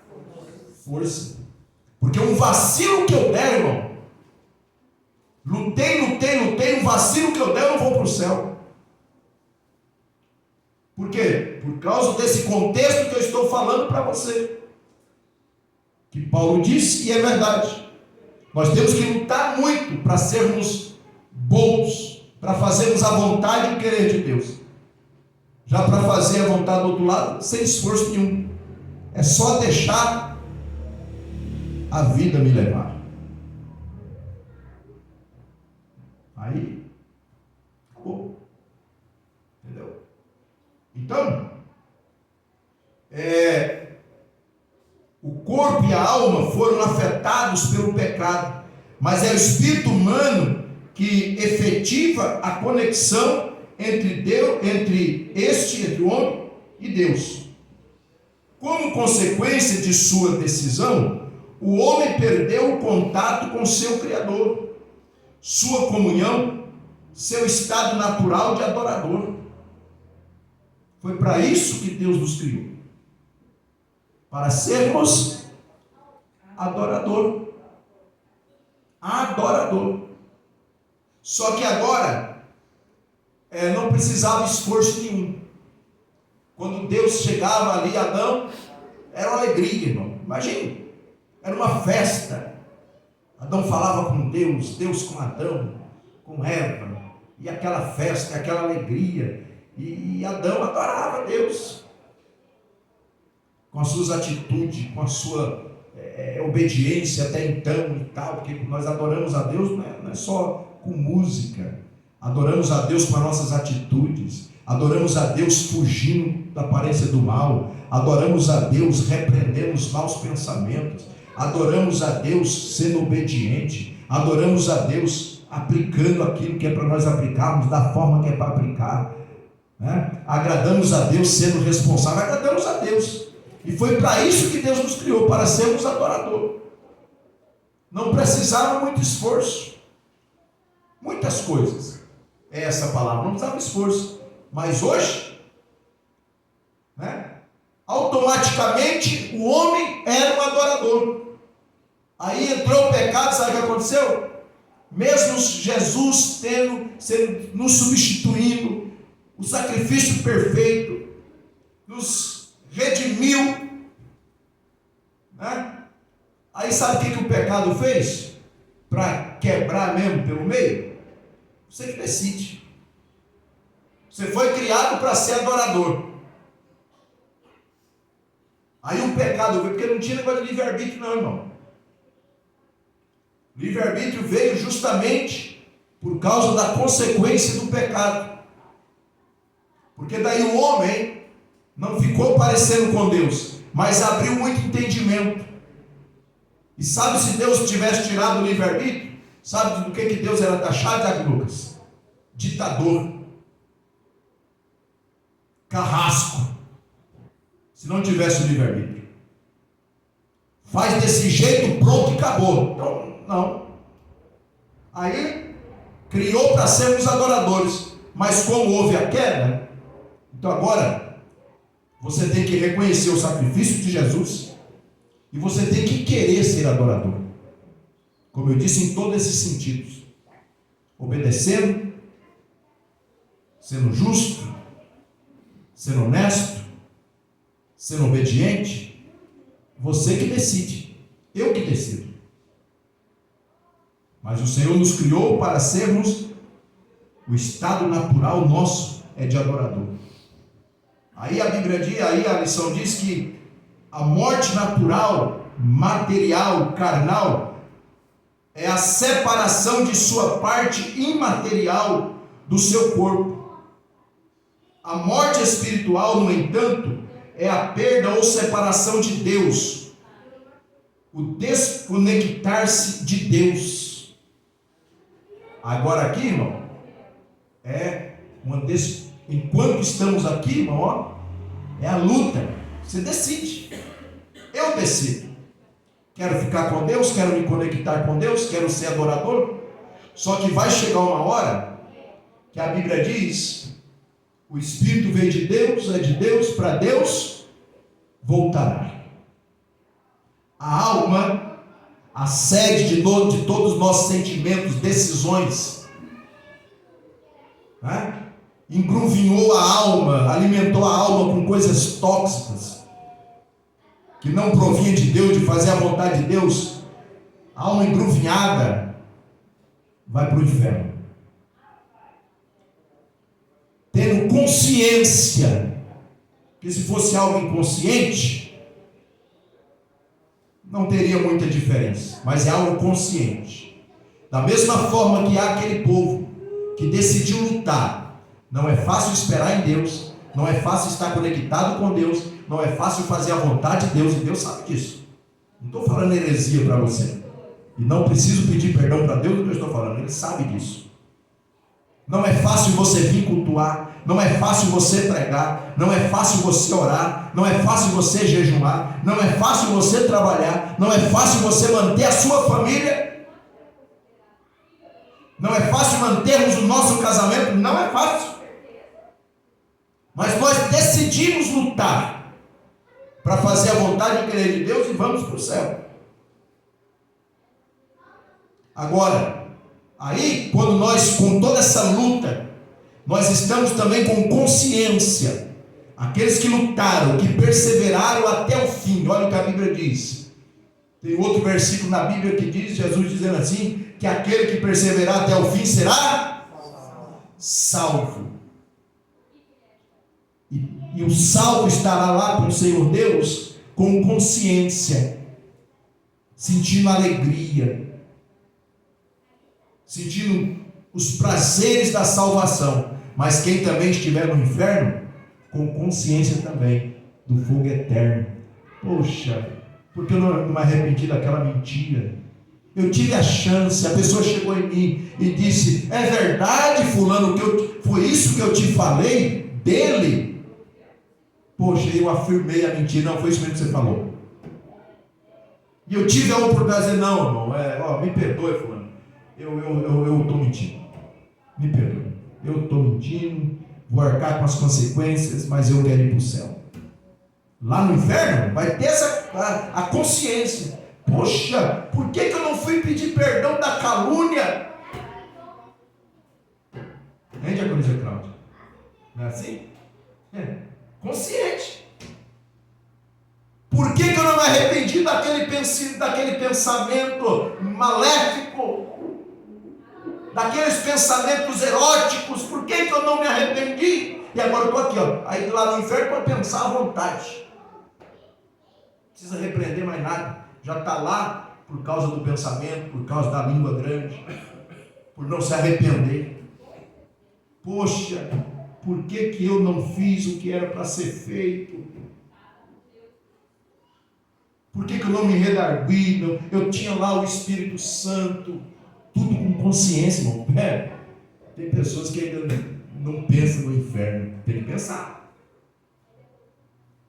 força. Porque um vacilo que eu der, irmão, lutei, um vacilo que eu der, eu não vou para o céu. Por quê? Por causa desse contexto que eu estou falando para você. Que Paulo disse, e é verdade. Nós temos que lutar muito para sermos bons, para fazermos a vontade e o querer de Deus. Já para fazer a vontade do outro lado, sem esforço nenhum. É só deixar a vida me levar. Aí, acabou. Entendeu? Então, o corpo e a alma foram afetados pelo pecado, mas é o espírito humano que efetiva a conexão entre Deus, entre o homem e Deus. Como consequência de sua decisão, o homem perdeu o contato com seu Criador, sua comunhão, seu estado natural de adorador. Foi para isso que Deus nos criou, para sermos adorador. Só que agora não precisava esforço nenhum. Quando Deus chegava ali, Adão, era uma alegria, irmão. Imagina, era uma festa. Adão falava com Deus, Deus com Adão, com Eva, e aquela festa, aquela alegria. E Adão adorava Deus com as suas atitudes, com a sua obediência até então e tal, porque nós adoramos a Deus não é só com música, adoramos a Deus com as nossas atitudes, adoramos a Deus fugindo da aparência do mal, adoramos a Deus repreendendo os maus pensamentos, adoramos a Deus sendo obediente, adoramos a Deus aplicando aquilo que é para nós aplicarmos, da forma que é para aplicar, né? Agradamos a Deus sendo responsável, agradamos a Deus. E foi para isso que Deus nos criou, para sermos adorador. Não precisava muito esforço. Muitas coisas. É essa palavra, não precisava esforço. Mas hoje, né, automaticamente o homem era um adorador. Aí entrou o pecado, sabe o que aconteceu? Mesmo Jesus nos substituindo, o sacrifício perfeito, nos redimiu, né? Aí sabe o que o pecado fez? Para quebrar mesmo pelo meio? Você que decide. Você foi criado para ser adorador. Aí o pecado veio, porque não tinha negócio de livre-arbítrio não, irmão. Livre-arbítrio veio justamente por causa da consequência do pecado. Porque daí o homem não ficou parecendo com Deus, mas abriu muito entendimento. E sabe, se Deus tivesse tirado o livre-arbítrio, sabe do que Deus era taxado, Tiago Lucas? Ditador. Carrasco. Se não tivesse o livre-arbítrio. Faz desse jeito, pronto e acabou. Então, não. Aí, criou para sermos adoradores. Mas como houve a queda, então agora, você tem que reconhecer o sacrifício de Jesus e você tem que querer ser adorador. Como eu disse, em todos esses sentidos. Obedecendo, sendo justo, sendo honesto, sendo obediente. Você que decide, eu que decido. Mas o Senhor nos criou para sermos, o estado natural nosso é de adorador. Aí a Bíblia diz, aí a lição diz que a morte natural, material, carnal, é a separação de sua parte imaterial do seu corpo. A morte espiritual, no entanto, é a perda ou separação de Deus, o desconectar-se de Deus. Agora aqui, irmão, enquanto estamos aqui, irmão, é a luta. Você decide. Eu decido. Quero ficar com Deus, quero me conectar com Deus, quero ser adorador. Só que vai chegar uma hora que a Bíblia diz: o Espírito veio de Deus, é de Deus, para Deus voltará. A alma, a sede de todos os nossos sentimentos, decisões, né? Engruvinhou a alma, alimentou a alma com coisas tóxicas, que não provinha de Deus, de fazer a vontade de Deus. A alma engruvinhada vai para o inferno. Tendo consciência, que se fosse algo inconsciente, não teria muita diferença, mas é algo consciente. Da mesma forma que há aquele povo que decidiu lutar. Não é fácil esperar em Deus, não é fácil estar conectado com Deus, não é fácil fazer a vontade de Deus, e Deus sabe disso. Não estou falando heresia para você, e não preciso pedir perdão para Deus do que eu estou falando, Ele sabe disso. Não é fácil você vir cultuar, não é fácil você pregar, não é fácil você orar, não é fácil você jejuar, não é fácil você trabalhar, não é fácil você manter a sua família, não é fácil mantermos o nosso casamento, não é fácil. Mas nós decidimos lutar para fazer a vontade e querer de Deus e vamos para o céu. Agora, aí, quando nós, com toda essa luta, nós estamos também com consciência. Aqueles que lutaram, que perseveraram até o fim. Olha o que a Bíblia diz. Tem outro versículo na Bíblia que diz, Jesus dizendo assim, que aquele que perseverar até o fim será salvo. E o salvo estará lá com o Senhor Deus com consciência, sentindo alegria, sentindo os prazeres da salvação. Mas quem também estiver no inferno, com consciência também do fogo eterno. Poxa, porque eu não me arrependi daquela mentira? Eu tive a chance, a pessoa chegou em mim e disse: é verdade, fulano, foi isso que eu te falei dele? Poxa, eu afirmei a mentira, não foi isso mesmo que você falou. E eu tive a oportunidade de dizer: não, irmão, me perdoe, fulano, eu estou mentindo, me perdoe, eu estou mentindo, vou arcar com as consequências, mas eu quero ir para o céu. Lá no inferno vai ter a consciência. Poxa, por que eu não fui pedir perdão da calúnia? Hein, diaconisa Cláudia? Não é assim? Consciente. Por que eu não me arrependi daquele pensamento maléfico? Daqueles pensamentos eróticos? Por que eu não me arrependi? E agora eu estou aqui, ó, aí lá no inferno para pensar à vontade. Não precisa repreender mais nada. Já está lá por causa do pensamento, por causa da língua grande, por não se arrepender. Poxa, por que eu não fiz o que era para ser feito? Por que eu não me redargui? Eu tinha lá o Espírito Santo, tudo com consciência, irmão. Tem pessoas que ainda não pensam no inferno, tem que pensar.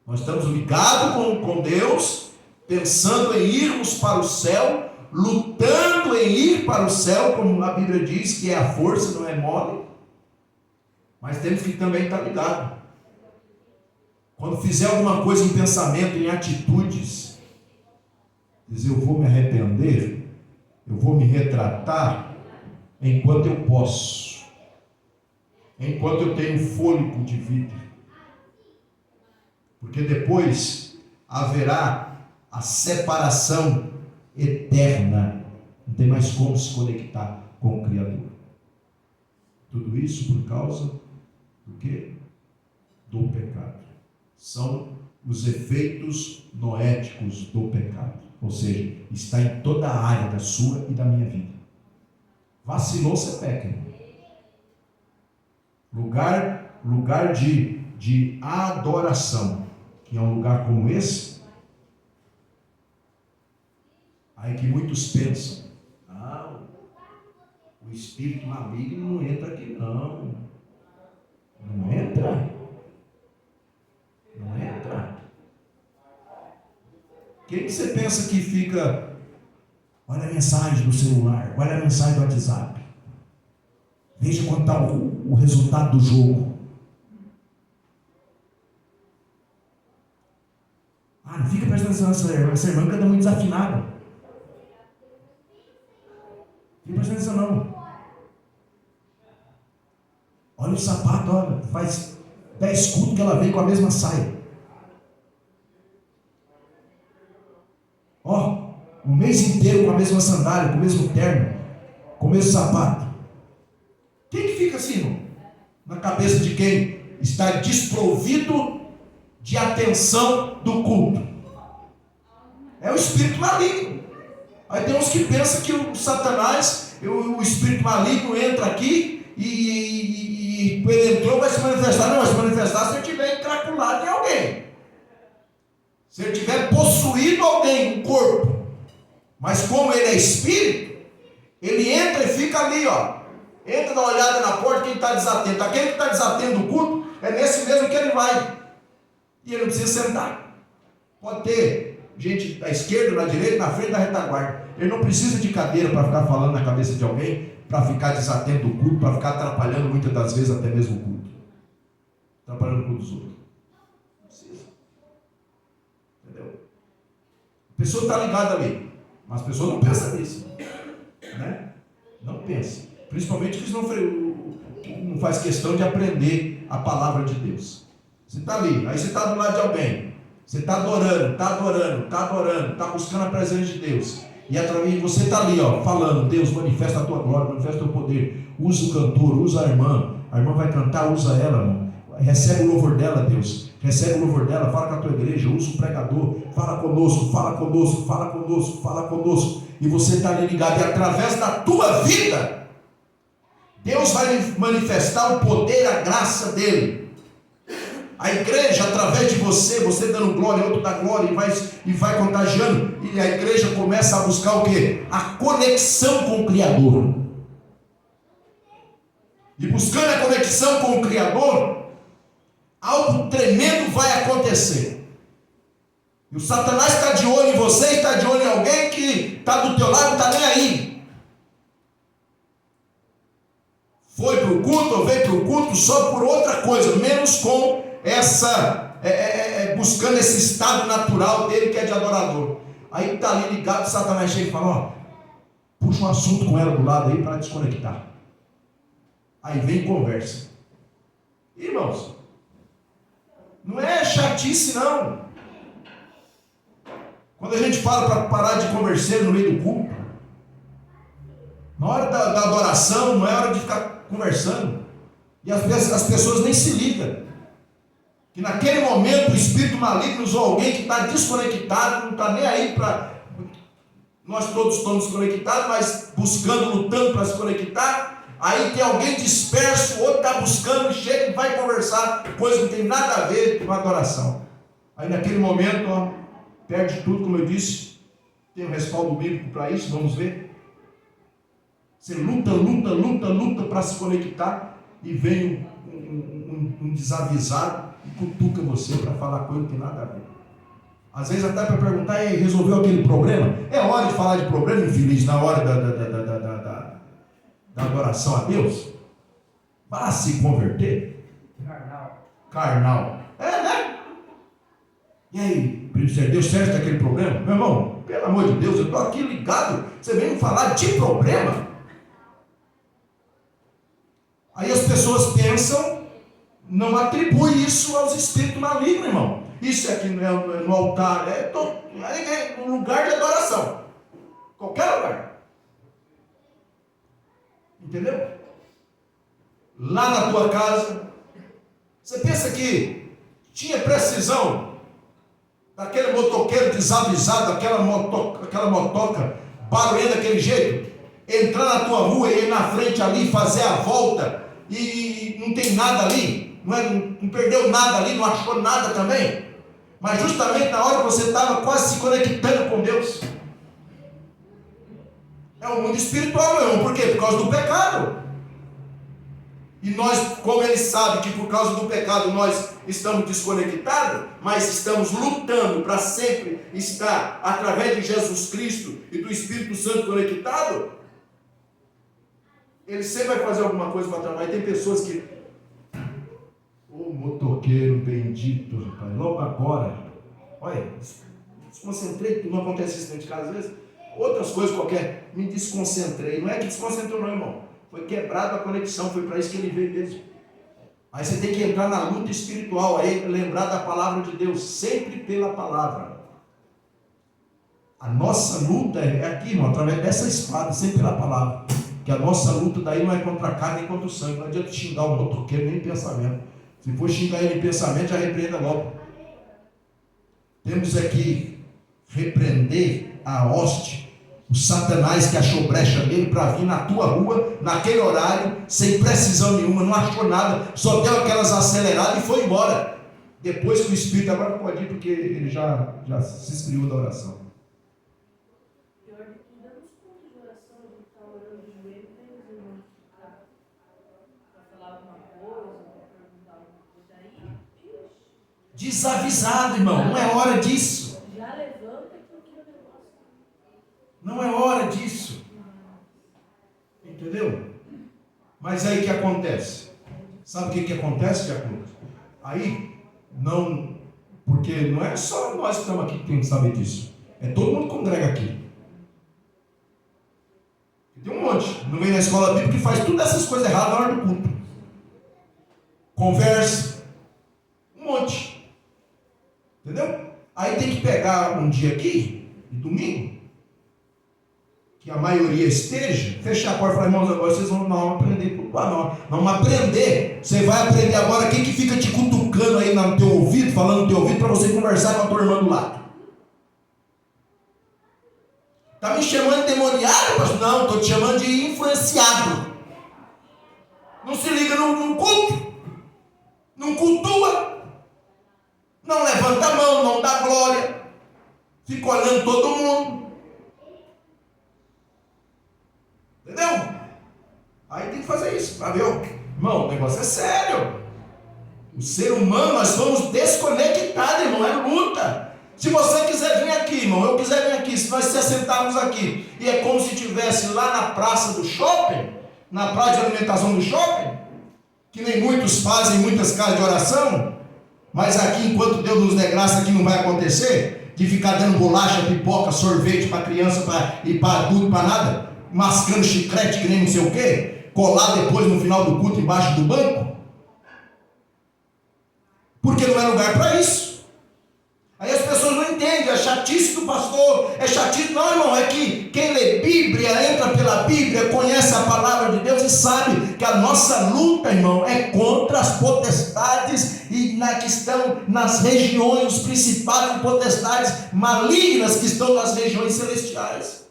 Nós estamos ligados com Deus, pensando em irmos para o céu, lutando em ir para o céu, como a Bíblia diz, que é a força, não é mole. Mas temos que também estar ligado. Quando fizer alguma coisa em pensamento, em atitudes, dizer: eu vou me arrepender, eu vou me retratar enquanto eu posso, enquanto eu tenho fôlego de vida, porque depois haverá a separação eterna, não tem mais como se conectar com o Criador. Tudo isso por causa do quê? Do pecado. São os efeitos noéticos do pecado, ou seja, está em toda a área da sua e da minha vida. Vacilou, você peca. Lugar de adoração, que é um lugar como esse, aí que muitos pensam: não, o espírito maligno não entra aqui não. Não entra. Não entra. Quem que você pensa que fica, olha a mensagem do celular, olha a mensagem do WhatsApp, veja quanto está o resultado do jogo. Ah, não fica prestando atenção nessa irmã que anda muito desafinada. Não fica prestando atenção não. Olha o sapato, olha, faz 10 cultos que ela vem com a mesma saia. Ó, o mês inteiro com a mesma sandália, com o mesmo terno, com o mesmo sapato. Quem que fica assim, irmão? Na cabeça de quem está desprovido de atenção do culto? É o espírito maligno. Aí tem uns que pensam que o Satanás, o espírito maligno entra aqui e ele entrou, vai se manifestar. Não, vai se manifestar se ele estiver encraculado em alguém. Se ele tiver possuído alguém, um corpo. Mas como ele é espírito, ele entra e fica ali, ó. Entra, dá uma olhada na porta, quem está desatento. Aquele que está desatento do culto, é nesse mesmo que ele vai. E ele não precisa sentar. Pode ter gente da esquerda, da direita, na frente da retaguarda. Ele não precisa de cadeira para ficar falando na cabeça de alguém, para ficar desatento do culto, para ficar atrapalhando muitas das vezes até mesmo o culto. Atrapalhando o culto dos outros. Não precisa. Entendeu? A pessoa está ligada ali, mas a pessoa não pensa nisso. Né? Não pensa. Principalmente que não faz questão de aprender a palavra de Deus. Você está ali, aí você está do lado de alguém. Você está adorando, está buscando a presença de Deus. E através de você está ali, ó, falando, Deus, manifesta a tua glória, manifesta o teu poder. Usa o cantor, usa a irmã vai cantar, usa ela, irmão. Recebe o louvor dela, Deus. Recebe o louvor dela, fala com a tua igreja, usa o pregador, fala conosco, fala conosco, fala conosco, fala conosco. E você está ali ligado, e através da tua vida, Deus vai manifestar o poder, a graça dele. A igreja, através de você dando glória, outro dá glória e vai contagiando. E a igreja começa a buscar o quê? A conexão com o Criador. E buscando a conexão com o Criador, algo tremendo vai acontecer. E o Satanás está de olho em você, está de olho em alguém que está do teu lado, não está nem aí. Foi para o culto ou veio para o culto só por outra coisa, menos com buscando esse estado natural dele que é de adorador. Aí está ali ligado, o Satanás chega e fala, ó, puxa um assunto com ela do lado aí para desconectar. Aí vem e conversa. Irmãos, não é chatice não. Quando a gente fala para parar de conversar no meio do culto, na hora da adoração, não é hora de ficar conversando. E as pessoas nem se ligam. Que naquele momento o espírito maligno usou alguém que está desconectado, não está nem aí para... Nós todos estamos desconectados, mas buscando, lutando para se conectar. Aí tem alguém disperso, o outro está buscando, chega e vai conversar, coisa que não tem nada a ver com a adoração. Aí naquele momento, ó, perde tudo, como eu disse. Tem um respaldo bíblico para isso, vamos ver. Você luta para se conectar e vem um desavisado e cutuca você para falar coisa que não tem nada a ver. Às vezes até para perguntar, e resolveu aquele problema? É hora de falar de problema infeliz na hora da adoração a Deus? Vá se converter. Carnal. É, né? E aí, deu certo aquele problema? Meu irmão, pelo amor de Deus, eu estou aqui ligado, você vem me falar de problema? Aí as pessoas pensam, não atribui isso aos espíritos malignos, irmão. Isso aqui não é no altar, é no lugar de adoração. Qualquer lugar. Entendeu? Lá na tua casa, você pensa que tinha precisão daquele motoqueiro desavisado, aquela motoca barulhenta daquele jeito, entrar na tua rua e ir na frente ali, fazer a volta e não tem nada ali, não perdeu nada ali, não achou nada também, mas justamente na hora que você estava quase se conectando com Deus. É um mundo espiritual, meu irmão. Por quê? Por causa do pecado. E nós, como ele sabe que por causa do pecado nós estamos desconectados, mas estamos lutando para sempre estar, através de Jesus Cristo e do Espírito Santo conectado, ele sempre vai fazer alguma coisa para trabalhar. Tem pessoas que... Ô motoqueiro bendito, rapaz, logo agora, olha, desconcentrei, não acontece isso dentro de casa às vezes, outras coisas qualquer, me desconcentrei, não é que desconcentrou não, irmão, foi quebrada a conexão, foi para isso que ele veio mesmo. Aí você tem que entrar na luta espiritual, aí lembrar da palavra de Deus, sempre pela palavra. A nossa luta é aqui, irmão, através dessa espada, sempre pela palavra, que a nossa luta daí não é contra a carne nem contra o sangue, não adianta xingar o motoqueiro nem em pensamento. Se for xingar ele em pensamento, já repreenda logo. Temos aqui repreender a hoste, o Satanás que achou brecha nele para vir na tua rua, naquele horário, sem precisão nenhuma, não achou nada, só deu aquelas aceleradas e foi embora. Depois que o Espírito, agora pode ir, porque ele já se esfriou da oração. Pior de tudo é nos cultos de oração, a gente está orando de joelho, tem os irmãos para falar alguma coisa, para perguntar alguma coisa aí, Desavisado, irmão, não é hora disso. já levanta porque o negócio. Não é hora disso. Entendeu? Mas aí o que acontece? Sabe o que acontece, Diácono? Aí, não, porque não é só nós que estamos aqui que temos que saber disso. É todo mundo que congrega aqui. Tem um monte. Não vem na escola bíblica que faz todas essas coisas erradas na hora do culto. Conversa. Um monte. Entendeu? Aí tem que pegar um dia aqui, de domingo, que a maioria esteja, fechar a porta e falar, irmãos, agora vocês vão aprender tudo lá, não. Vamos aprender. Você vai aprender agora quem que fica te cutucando aí no teu ouvido, falando no teu ouvido, para você conversar com a tua irmã do lado. Está me chamando de demoniado, pastor? Não, estou te chamando de influenciado. Não se liga no culto. Não cultua. Não levanta a mão, não dá glória. Fica olhando todo mundo. Entendeu? Aí tem que fazer isso. Para ver, irmão, o negócio é sério. O ser humano, nós somos desconectados, irmão. É luta. Se você quiser vir aqui, irmão, eu quiser vir aqui, se nós se assentarmos aqui, e é como se estivesse lá na praça do shopping, na praça de alimentação do shopping, que nem muitos fazem, muitas casas de oração, mas aqui, enquanto Deus nos der graça, aqui não vai acontecer, de ficar dando bolacha, pipoca, sorvete para criança e para adulto, para nada, mascando chiclete que nem não sei o quê, colar depois no final do culto embaixo do banco, porque não é lugar para isso. Aí as pessoas não entendem, é chatice do pastor, é chatice, não, irmão, é que quem lê Bíblia, entra pela Bíblia, conhece a palavra de Deus e sabe que a nossa luta, irmão, é contra as potestades e que estão nas regiões, os principais e potestades malignas que estão nas regiões celestiais.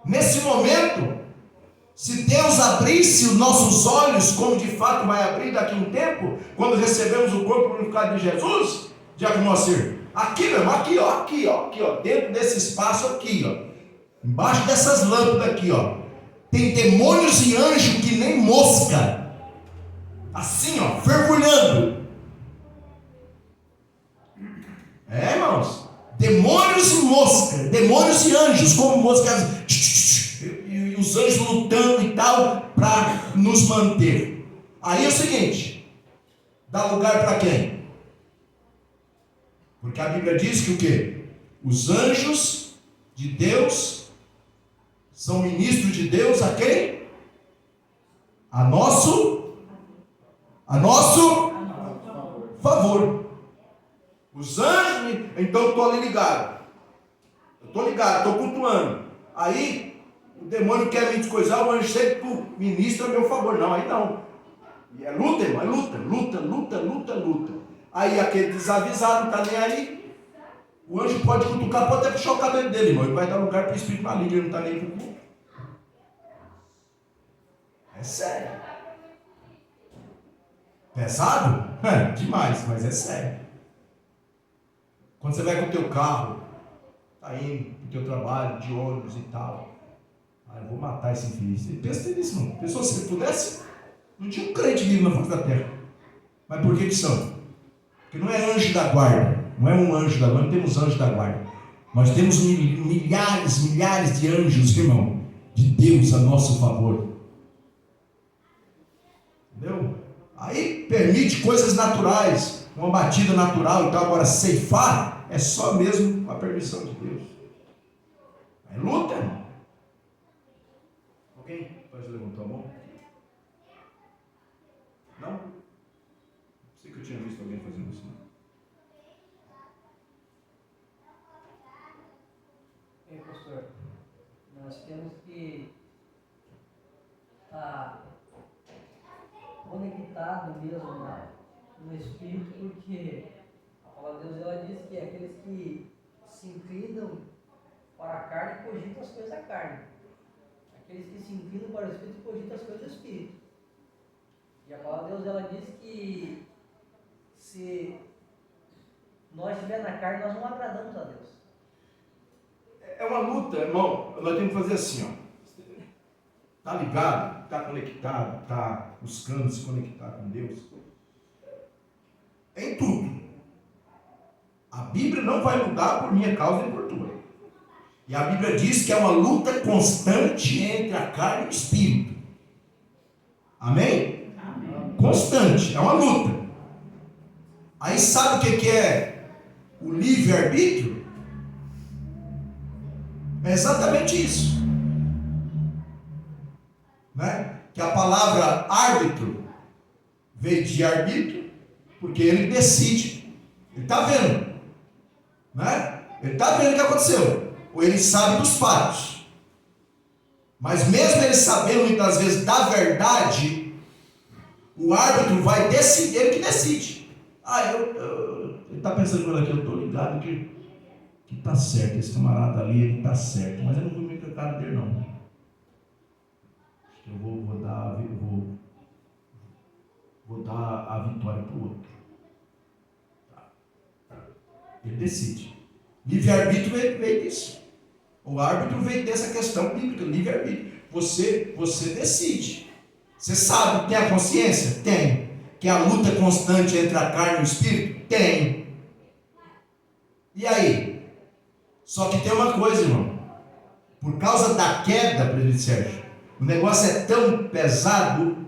Nesse momento, se Deus abrisse os nossos olhos, como de fato vai abrir daqui a um tempo, quando recebemos o corpo glorificado de Jesus, Diácono Moacir, aqui mesmo, aqui ó, dentro desse espaço aqui, ó, embaixo dessas lâmpadas aqui, ó, tem demônios e anjos que nem mosca, assim, ó, fervulhando. É, irmãos, demônios e mosca, demônios e anjos, como moscas, e os anjos lutando e tal, para nos manter. Aí é o seguinte, dá lugar para quem? Porque a Bíblia diz que o quê? Os anjos de Deus são ministros de Deus a quem? A nosso favor. Os anjos, então eu estou ali ligado. Estou cultuando. Aí o demônio quer me descoisar, o anjo sempre ministra a meu favor. Não, aí não. E é luta, irmão, é luta. Aí aquele desavisado não está nem aí. O anjo pode cutucar, pode até puxar o cabelo dele, irmão. Ele vai dar lugar para o espírito maligno, ele não está nem pro culto. É sério. Pesado? É, demais, mas é sério. Quando você vai com o teu carro, está indo para o teu trabalho, de ônibus e tal. Ah, eu vou matar esse infeliz. Pensa nisso, não. Pessoal, se pudesse, não tinha um crente vivo na face da terra. Mas por que são? Porque não é anjo da guarda. Não é um anjo da guarda. Não temos anjo da guarda. Nós temos milhares de anjos, irmão, de Deus a nosso favor. Entendeu? Aí permite coisas naturais, uma batida natural e tal. Agora, ceifar é só mesmo a permissão de Deus. É luta, irmão. Alguém pode levantar a mão? Não? Sei que eu tinha visto alguém fazendo isso, não? Pastor, nós temos que estar conectado mesmo no Espírito, porque a palavra de Deus ela diz que aqueles que se inclinam para a carne cogitam as coisas da carne, aqueles que se inclinam para o Espírito cogitam as coisas do Espírito. E a palavra de Deus ela diz que se nós estivermos na carne, nós não agradamos a Deus. É uma luta, irmão. Nós temos que fazer assim, ó. Está ligado, está conectado, está buscando se conectar com Deus. Em tudo. A Bíblia não vai mudar por minha causa nem por tua. E a Bíblia diz que é uma luta constante entre a carne e o espírito. Amém? Amém. Constante, é uma luta. Aí sabe o que é o livre-arbítrio? É exatamente isso, né? Que a palavra árbitro veio de arbítrio, porque ele decide, ele está vendo, né? Ele está vendo o que aconteceu, ou ele sabe dos fatos, mas mesmo ele sabendo muitas vezes da verdade, o árbitro vai decidir, ele que decide. Ele está pensando aqui, eu estou ligado que está certo, esse camarada ali, ele está certo, mas eu não vou me com a cara dele, não. Eu vou dar a vitória para o outro. Tá. Ele decide. Livre-arbítrio veio disso. O árbitro veio dessa questão bíblica, livre-arbítrio. Você decide. Você sabe, tem a consciência? Tem. Que é a luta constante entre a carne e o espírito? Tem. E aí? Só que tem uma coisa, irmão. Por causa da queda, presbítero Sérgio, o negócio é tão pesado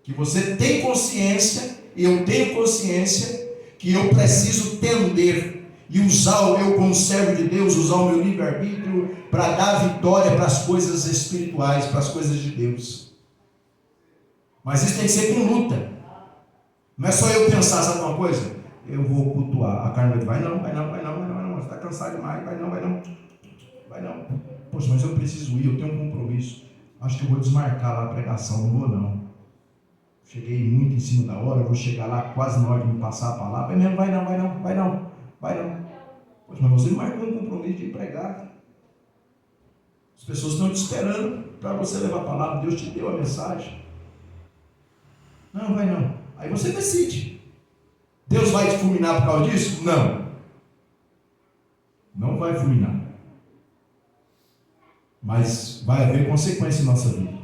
que você tem consciência, e eu tenho consciência, que eu preciso tender e usar o meu como servo de Deus, usar o meu livre-arbítrio para dar vitória para as coisas espirituais, para as coisas de Deus. Mas isso tem que ser com luta. Não é só eu pensar, sabe uma coisa? Eu vou cultuar. A carne vai não. Você está cansado demais, vai não. Poxa, mas eu preciso ir, eu tenho um compromisso. Acho que eu vou desmarcar lá a pregação, não vou não. Cheguei muito em cima da hora, eu vou chegar lá quase na hora de me passar a palavra. Vai não. Poxa, mas você marcou um compromisso de pregar. As pessoas estão te esperando para você levar a palavra, Deus te deu a mensagem. Não, vai não. Aí você decide. Deus vai te fulminar por causa disso? Não vai fulminar. Mas vai haver consequência em nossa vida.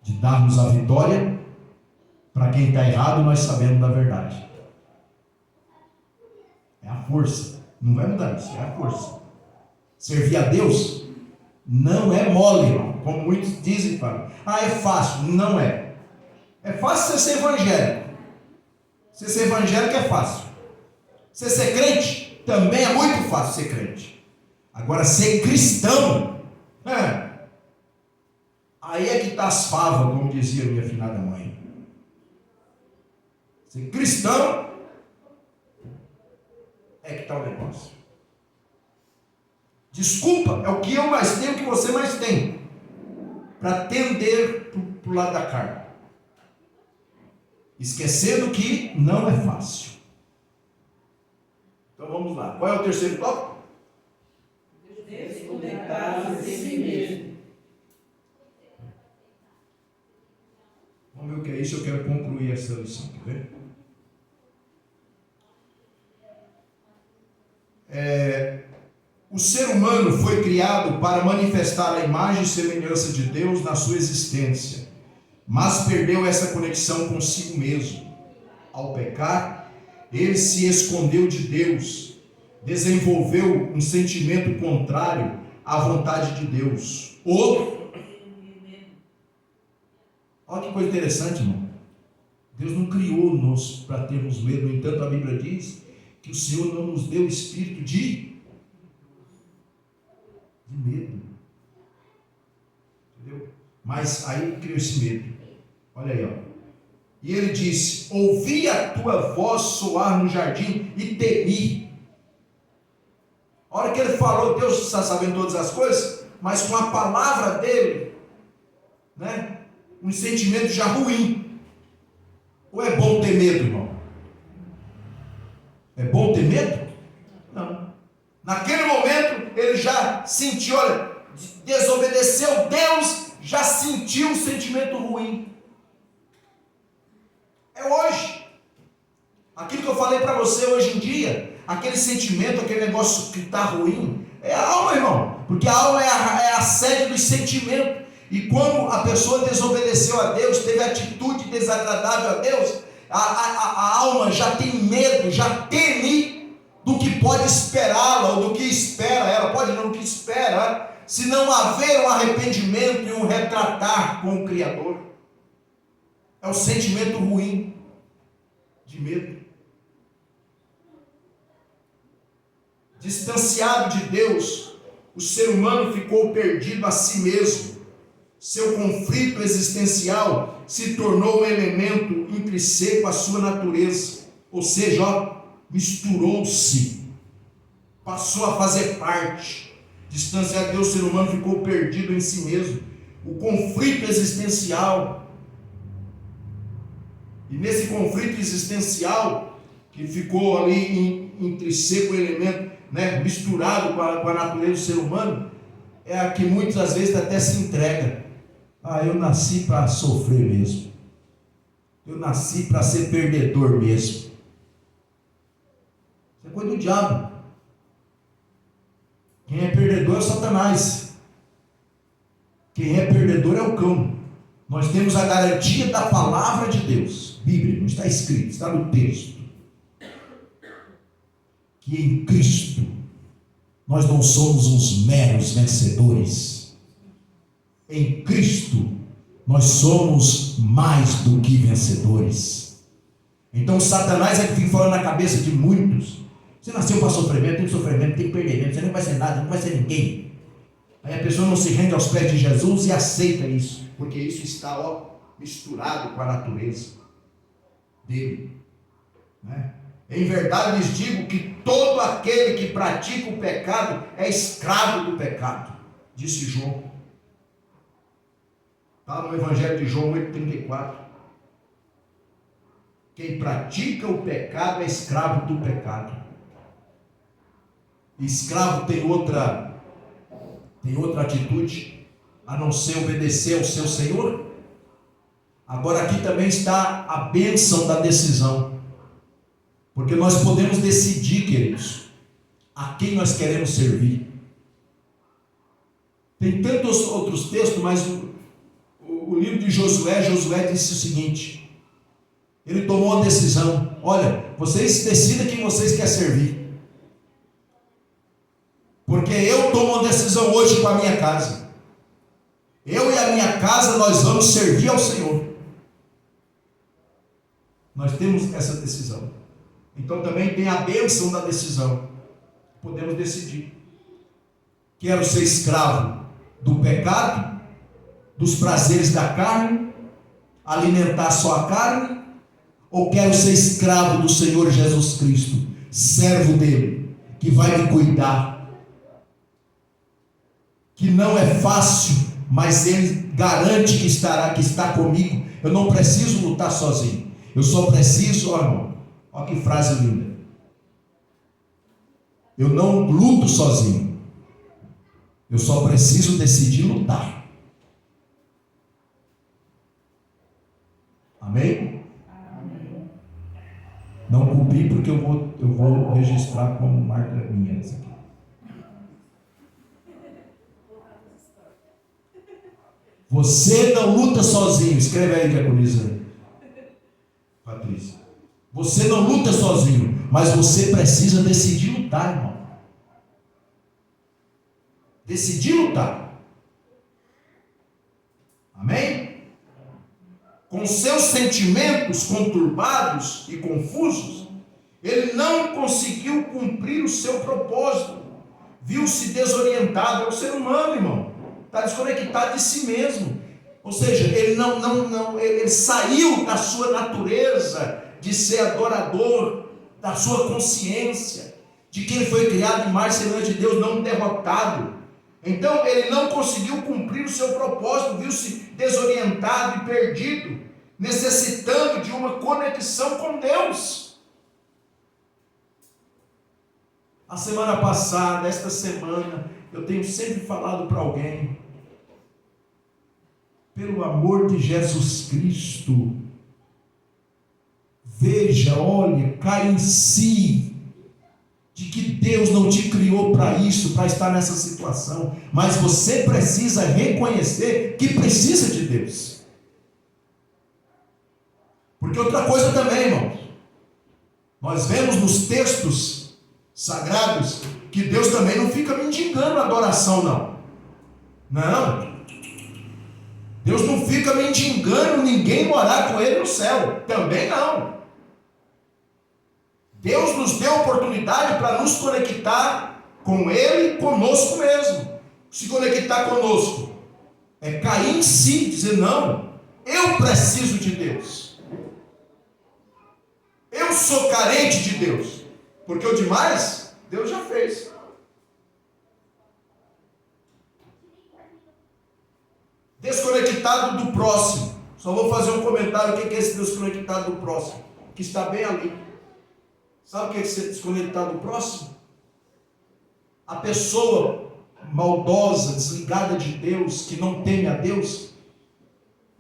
De darmos a vitória para quem está errado, nós sabemos da verdade. É a força. Não vai mudar isso, é a força. Servir a Deus não é mole, irmão. Como muitos dizem, falam. É fácil. Não é. É fácil você ser evangélico. Você ser evangélico é fácil. Você ser crente também é muito fácil ser crente. Agora, ser cristão, aí é que está as favas, como dizia minha finada mãe. Ser cristão é que está o negócio. Desculpa, é o que eu mais tenho, o que você mais tem, para tender para o lado da carne. Esquecendo que não é fácil. Então vamos lá. Qual é o terceiro tópico? Desconectar-se de si mesmo. Vamos ver o que é isso. Eu quero concluir essa lição. Quer ver? O ser humano foi criado para manifestar a imagem e semelhança de Deus na sua existência, mas perdeu essa conexão consigo mesmo. Ao pecar, ele se escondeu de Deus, desenvolveu um sentimento contrário à vontade de Deus. Olha que coisa interessante, irmão. Deus não criou-nos para termos medo. No entanto, a Bíblia diz que o Senhor não nos deu espírito de medo. Entendeu? Mas aí criou esse medo. Olha aí, ó. E ele disse: ouvi a tua voz soar no jardim e temi. A hora que ele falou, Deus está sabendo todas as coisas, mas com a palavra dele, né? Um sentimento já ruim. Ou é bom ter medo, irmão? É bom ter medo? Não. Naquele momento, ele já sentiu, olha, desobedeceu Deus, já sentiu um sentimento ruim. É hoje. Aquilo que eu falei para você hoje em dia, aquele sentimento, aquele negócio que está ruim, é a alma, irmão. Porque a alma é a sede dos sentimentos. E quando a pessoa desobedeceu a Deus, teve atitude desagradável a Deus, a alma já tem medo, já teme do que pode esperá-la, ou do que espera ela, pode não, do que espera, se não haver um arrependimento e um retratar com o Criador. É o sentimento ruim de medo. Distanciado de Deus, o ser humano ficou perdido a si mesmo. Seu conflito existencial se tornou um elemento intrínseco à sua natureza. Ou seja, ó, misturou-se, passou a fazer parte. Distanciado de Deus, o ser humano ficou perdido em si mesmo. O conflito existencial. E nesse conflito existencial, que ficou ali intrínseco, o elemento, né, misturado com a natureza do ser humano, é a que muitas vezes até se entrega. Eu nasci para sofrer mesmo. Eu nasci para ser perdedor mesmo. Isso é coisa do diabo. Quem é perdedor é o Satanás. Quem é perdedor é o cão. Nós temos a garantia da palavra de Deus. Bíblia, não está escrito, está no texto. Que em Cristo nós não somos uns meros vencedores. Em Cristo nós somos mais do que vencedores. Então Satanás é que fica falando na cabeça de muitos: você nasceu para sofrimento, tem sofrimento, tem perdimento, você não vai ser nada, não vai ser ninguém. Aí a pessoa não se rende aos pés de Jesus e aceita isso, porque isso está, ó, misturado com a natureza dele, né? Em verdade lhes digo que todo aquele que pratica o pecado é escravo do pecado, disse João. Está no Evangelho de João 8,34. Quem pratica o pecado é escravo do pecado. Escravo tem outra atitude, a não ser obedecer ao seu Senhor. Agora aqui também está a bênção da decisão. Porque nós podemos decidir, queridos, a quem nós queremos servir. Tem tantos outros textos, mas o livro de Josué disse o seguinte: ele tomou uma decisão. Olha, vocês decidam quem vocês querem servir. Porque eu tomo uma decisão hoje com a minha casa. Eu e a minha casa, nós vamos servir ao Senhor. Nós temos essa decisão. Então também tem a bênção da decisão. Podemos decidir. Quero ser escravo do pecado, dos prazeres da carne, alimentar só a carne, ou quero ser escravo do Senhor Jesus Cristo, servo dele, que vai me cuidar, que não é fácil, mas ele garante que está comigo. Eu não preciso lutar sozinho, eu só preciso, olha que frase linda, eu não luto sozinho, eu só preciso decidir lutar. Amém? Amém. Não cumpri porque eu vou registrar como marca minha essa aqui. Você não luta sozinho. Escreve aí, Diaconisa Patrícia. Você não luta sozinho, mas você precisa decidir lutar, irmão. Decidir lutar. Amém? Com seus sentimentos conturbados e confusos, ele não conseguiu cumprir o seu propósito. Viu-se desorientado. É o ser humano, irmão. Está desconectado de si mesmo. Ou seja, ele saiu da sua natureza de ser adorador, da sua consciência, de que ele foi criado em imagem e semelhança de Deus, não derrotado. Então ele não conseguiu cumprir o seu propósito, viu-se desorientado e perdido, necessitando de uma conexão com Deus. A semana passada, esta semana, eu tenho sempre falado para alguém, pelo amor de Jesus Cristo, veja, olhe, cai em si, de que Deus não te criou para isso, para estar nessa situação, mas você precisa reconhecer que precisa de Deus. Porque outra coisa também, irmãos, nós vemos nos textos sagrados que Deus também não fica mendigando a adoração, não. Não. Deus não fica mendigando ninguém morar com Ele no céu. Também não. Deus nos deu oportunidade para nos conectar com Ele e conosco mesmo. Se conectar conosco é cair em si e dizer, não, eu preciso de Deus. Eu sou carente de Deus. Porque o demais, Deus já fez. Desconectado do próximo. Só vou fazer um comentário. O que é esse desconectado do próximo? Que está bem ali. Sabe o que é ser desconectado do próximo? A pessoa maldosa, desligada de Deus, que não teme a Deus,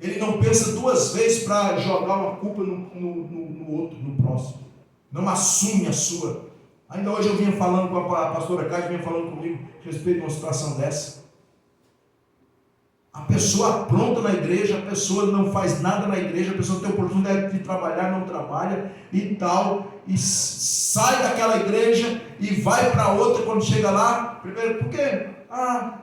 ele não pensa duas vezes para jogar uma culpa no outro, no próximo. Não assume a sua. Ainda hoje eu vinha falando com a pastora Cátia, vinha falando comigo a respeito de uma situação dessa. A pessoa apronta na igreja, a pessoa não faz nada na igreja, a pessoa tem oportunidade de trabalhar, não trabalha e tal, e sai daquela igreja e vai para outra. Quando chega lá, primeiro, por quê?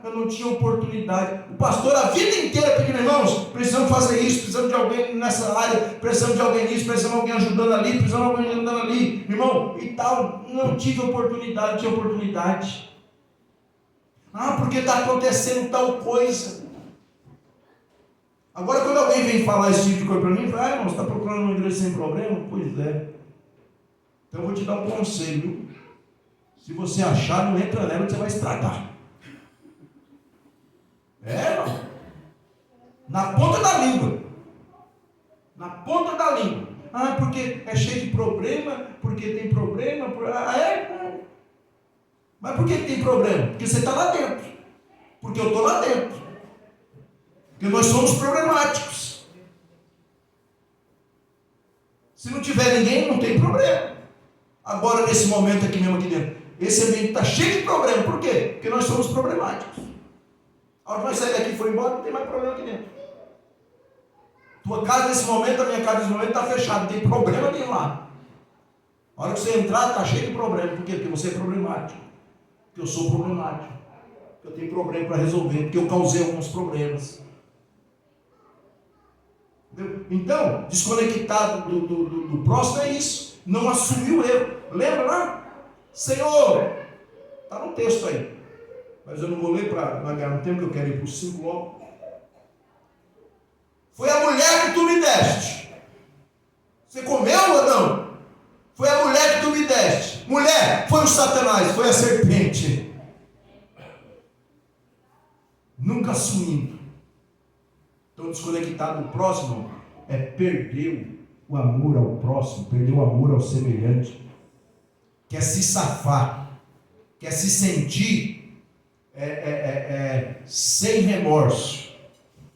Eu não tinha oportunidade. O pastor a vida inteira pedindo, irmãos, precisamos fazer isso, precisamos de alguém nessa área, precisamos de alguém nisso, precisamos de alguém ajudando ali, precisamos de alguém ajudando ali, irmão, e tal, não tive oportunidade, não tinha oportunidade. Porque está acontecendo tal coisa. Agora, quando alguém vem falar esse tipo de coisa para mim, fala, irmão, você está procurando uma igreja sem problema? Pois é. Então eu vou te dar um conselho. Se você achar, não entra nela, você vai estragar. Irmão. Na ponta da língua. Na ponta da língua. Porque é cheio de problema, porque tem problema. Mas por que tem problema? Porque você está lá dentro. Porque eu estou lá dentro. Porque nós somos problemáticos. Se não tiver ninguém, não tem problema. Agora, nesse momento aqui mesmo, aqui dentro, esse ambiente está cheio de problema. Por quê? Porque nós somos problemáticos. A hora que nós saímos daqui e for embora, não tem mais problema aqui dentro. Tua casa nesse momento, a minha casa nesse momento está fechada, não tem problema nenhum lá. A hora que você entrar, está cheio de problema. Por quê? Porque você é problemático. Porque eu sou problemático. Porque eu tenho problema para resolver. Porque eu causei alguns problemas. Então, desconectado do próximo é isso. Não assumiu o erro. Lembra lá? Senhor, está no texto aí. Mas eu não vou ler para não ganhar um tempo, que eu quero ir para o 5 logo. Foi a mulher que tu me deste. Você comeu ou não? Foi a mulher que tu me deste. Mulher, foi o Satanás, foi a serpente. Nunca assumindo. Então, desconectado do próximo é perder o amor ao próximo, perder o amor ao semelhante. Quer se safar, quer se sentir sem remorso.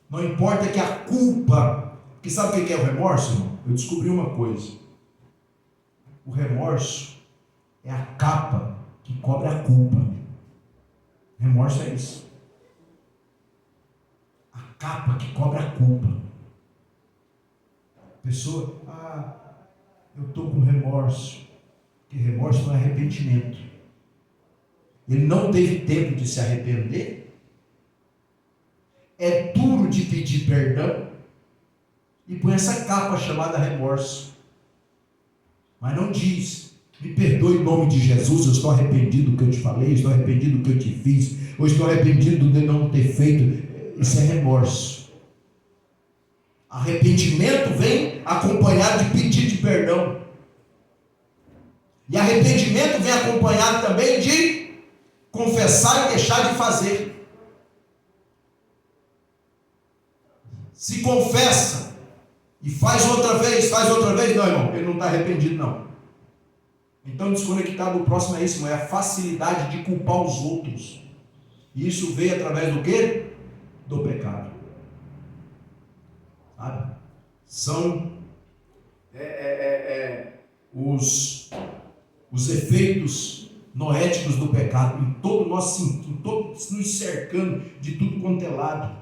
Não importa que a culpa, porque sabe o que é o remorso, irmão? Eu descobri uma coisa. O remorso é a capa que cobre a culpa. Remorso é isso. capa que cobre a culpa. A pessoa, eu estou com remorso. Porque remorso não é arrependimento. Ele não teve tempo de se arrepender. É duro de pedir perdão. E põe essa capa chamada remorso. Mas não diz, me perdoe em nome de Jesus, eu estou arrependido do que eu te falei, estou arrependido do que eu te fiz, ou estou arrependido de não ter feito. Isso é remorso. Arrependimento vem acompanhado de pedido de perdão. E arrependimento vem acompanhado também de confessar e deixar de fazer. Se confessa e faz outra vez, não, irmão, ele não está arrependido, não. Então, desconectado do próximo é isso, é a facilidade de culpar os outros. E isso veio através do quê? Do pecado. Sabe? São os efeitos noéticos do pecado em todo o nosso sentido, nos cercando de tudo quanto é lado.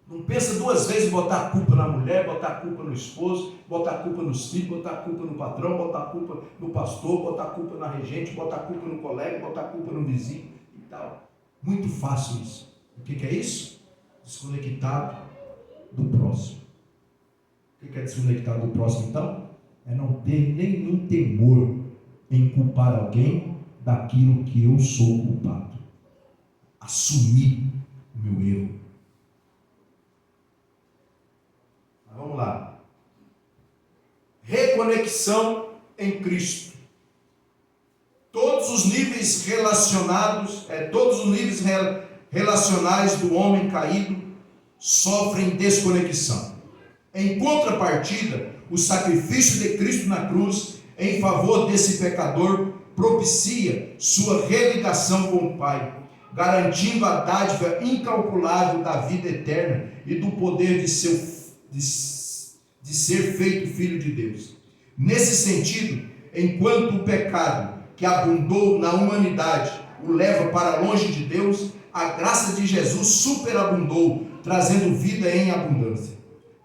Não pensa duas vezes em botar a culpa na mulher, botar a culpa no esposo, botar a culpa nos filhos, botar a culpa no patrão, botar a culpa no pastor, botar a culpa na regente, botar a culpa no colega, botar a culpa no vizinho e tal. Muito fácil isso. O que é isso? Desconectado do próximo. O que é desconectado do próximo, então? É não ter nenhum temor em culpar alguém daquilo que eu sou culpado. Assumir o meu erro. Mas vamos lá. Reconexão em Cristo. Todos os níveis relacionais do homem caído sofrem desconexão. Em contrapartida, o sacrifício de Cristo na cruz em favor desse pecador propicia sua religação com o Pai, garantindo a dádiva incalculável da vida eterna e do poder de ser feito filho de Deus. Nesse sentido, enquanto o pecado que abundou na humanidade o leva para longe de Deus, a graça de Jesus superabundou, trazendo vida em abundância.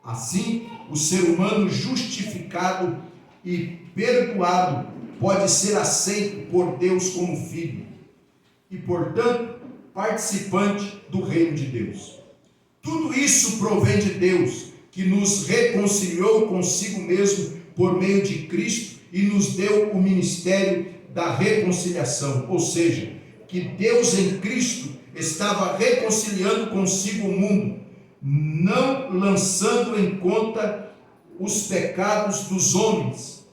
Assim, o ser humano justificado e perdoado pode ser aceito por Deus como filho e, portanto, participante do reino de Deus. Tudo isso provém de Deus, que nos reconciliou consigo mesmo por meio de Cristo e nos deu o ministério da reconciliação, ou seja, que Deus em Cristo estava reconciliando consigo o mundo, não lançando em conta os pecados dos homens,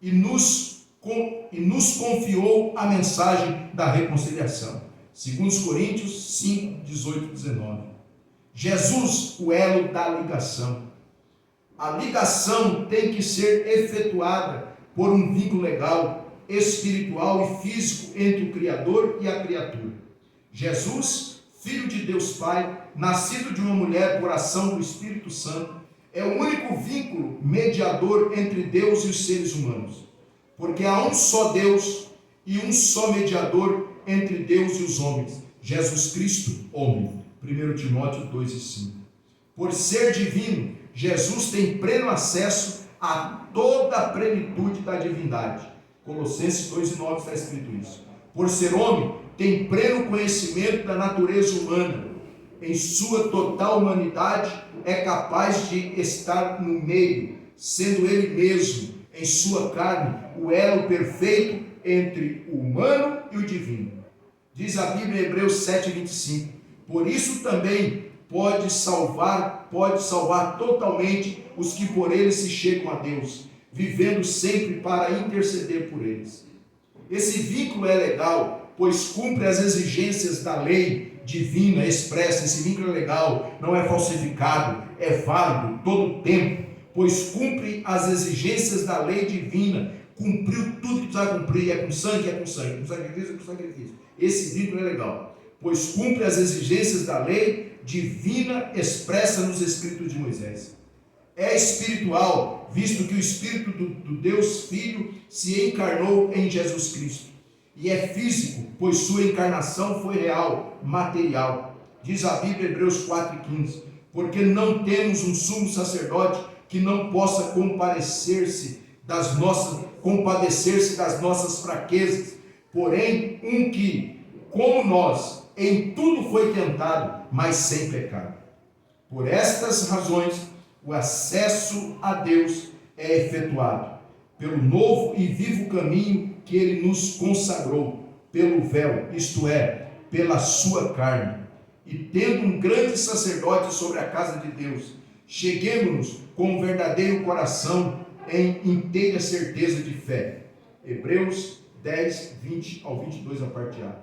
e nos confiou a mensagem da reconciliação. 2 Coríntios 5, 18 e 19. Jesus, o elo da ligação. A ligação tem que ser efetuada por um vínculo legal, espiritual e físico entre o Criador e a criatura. Jesus, Filho de Deus Pai, nascido de uma mulher por ação do Espírito Santo, é o único vínculo mediador entre Deus e os seres humanos, porque há um só Deus e um só mediador entre Deus e os homens, Jesus Cristo, homem. 1 Timóteo 2 e 5. Por ser divino, Jesus tem pleno acesso a toda a plenitude da divindade. Colossenses 2 e 9 está escrito isso. Por ser homem, tem pleno conhecimento da natureza humana. Em sua total humanidade, é capaz de estar no meio, sendo ele mesmo, em sua carne, o elo perfeito entre o humano e o divino. Diz a Bíblia em Hebreus 7, 25. Por isso também pode salvar totalmente os que por ele se chegam a Deus, vivendo sempre para interceder por eles. Esse vínculo é legal, pois cumpre as exigências da lei divina expressa. Esse vínculo é legal, não é falsificado, é válido todo o tempo, pois cumpre as exigências da lei divina, cumpriu tudo que precisa cumprir, é com sangue, com sacrifício, é com sacrifício. Esse vínculo é legal, pois cumpre as exigências da lei divina expressa nos escritos de Moisés. É espiritual, visto que o Espírito do Deus Filho se encarnou em Jesus Cristo. E é físico, pois sua encarnação foi real, material. Diz a Bíblia, Hebreus 4:15, porque não temos um sumo sacerdote que não possa compadecer-se das nossas fraquezas, porém um que, como nós, em tudo foi tentado, mas sem pecado. Por estas razões, o acesso a Deus é efetuado pelo novo e vivo caminho que Ele nos consagrou, pelo véu, isto é, pela sua carne. E tendo um grande sacerdote sobre a casa de Deus, cheguemos-nos com um verdadeiro coração em inteira certeza de fé. Hebreus 10, 20 ao 22, a parte A.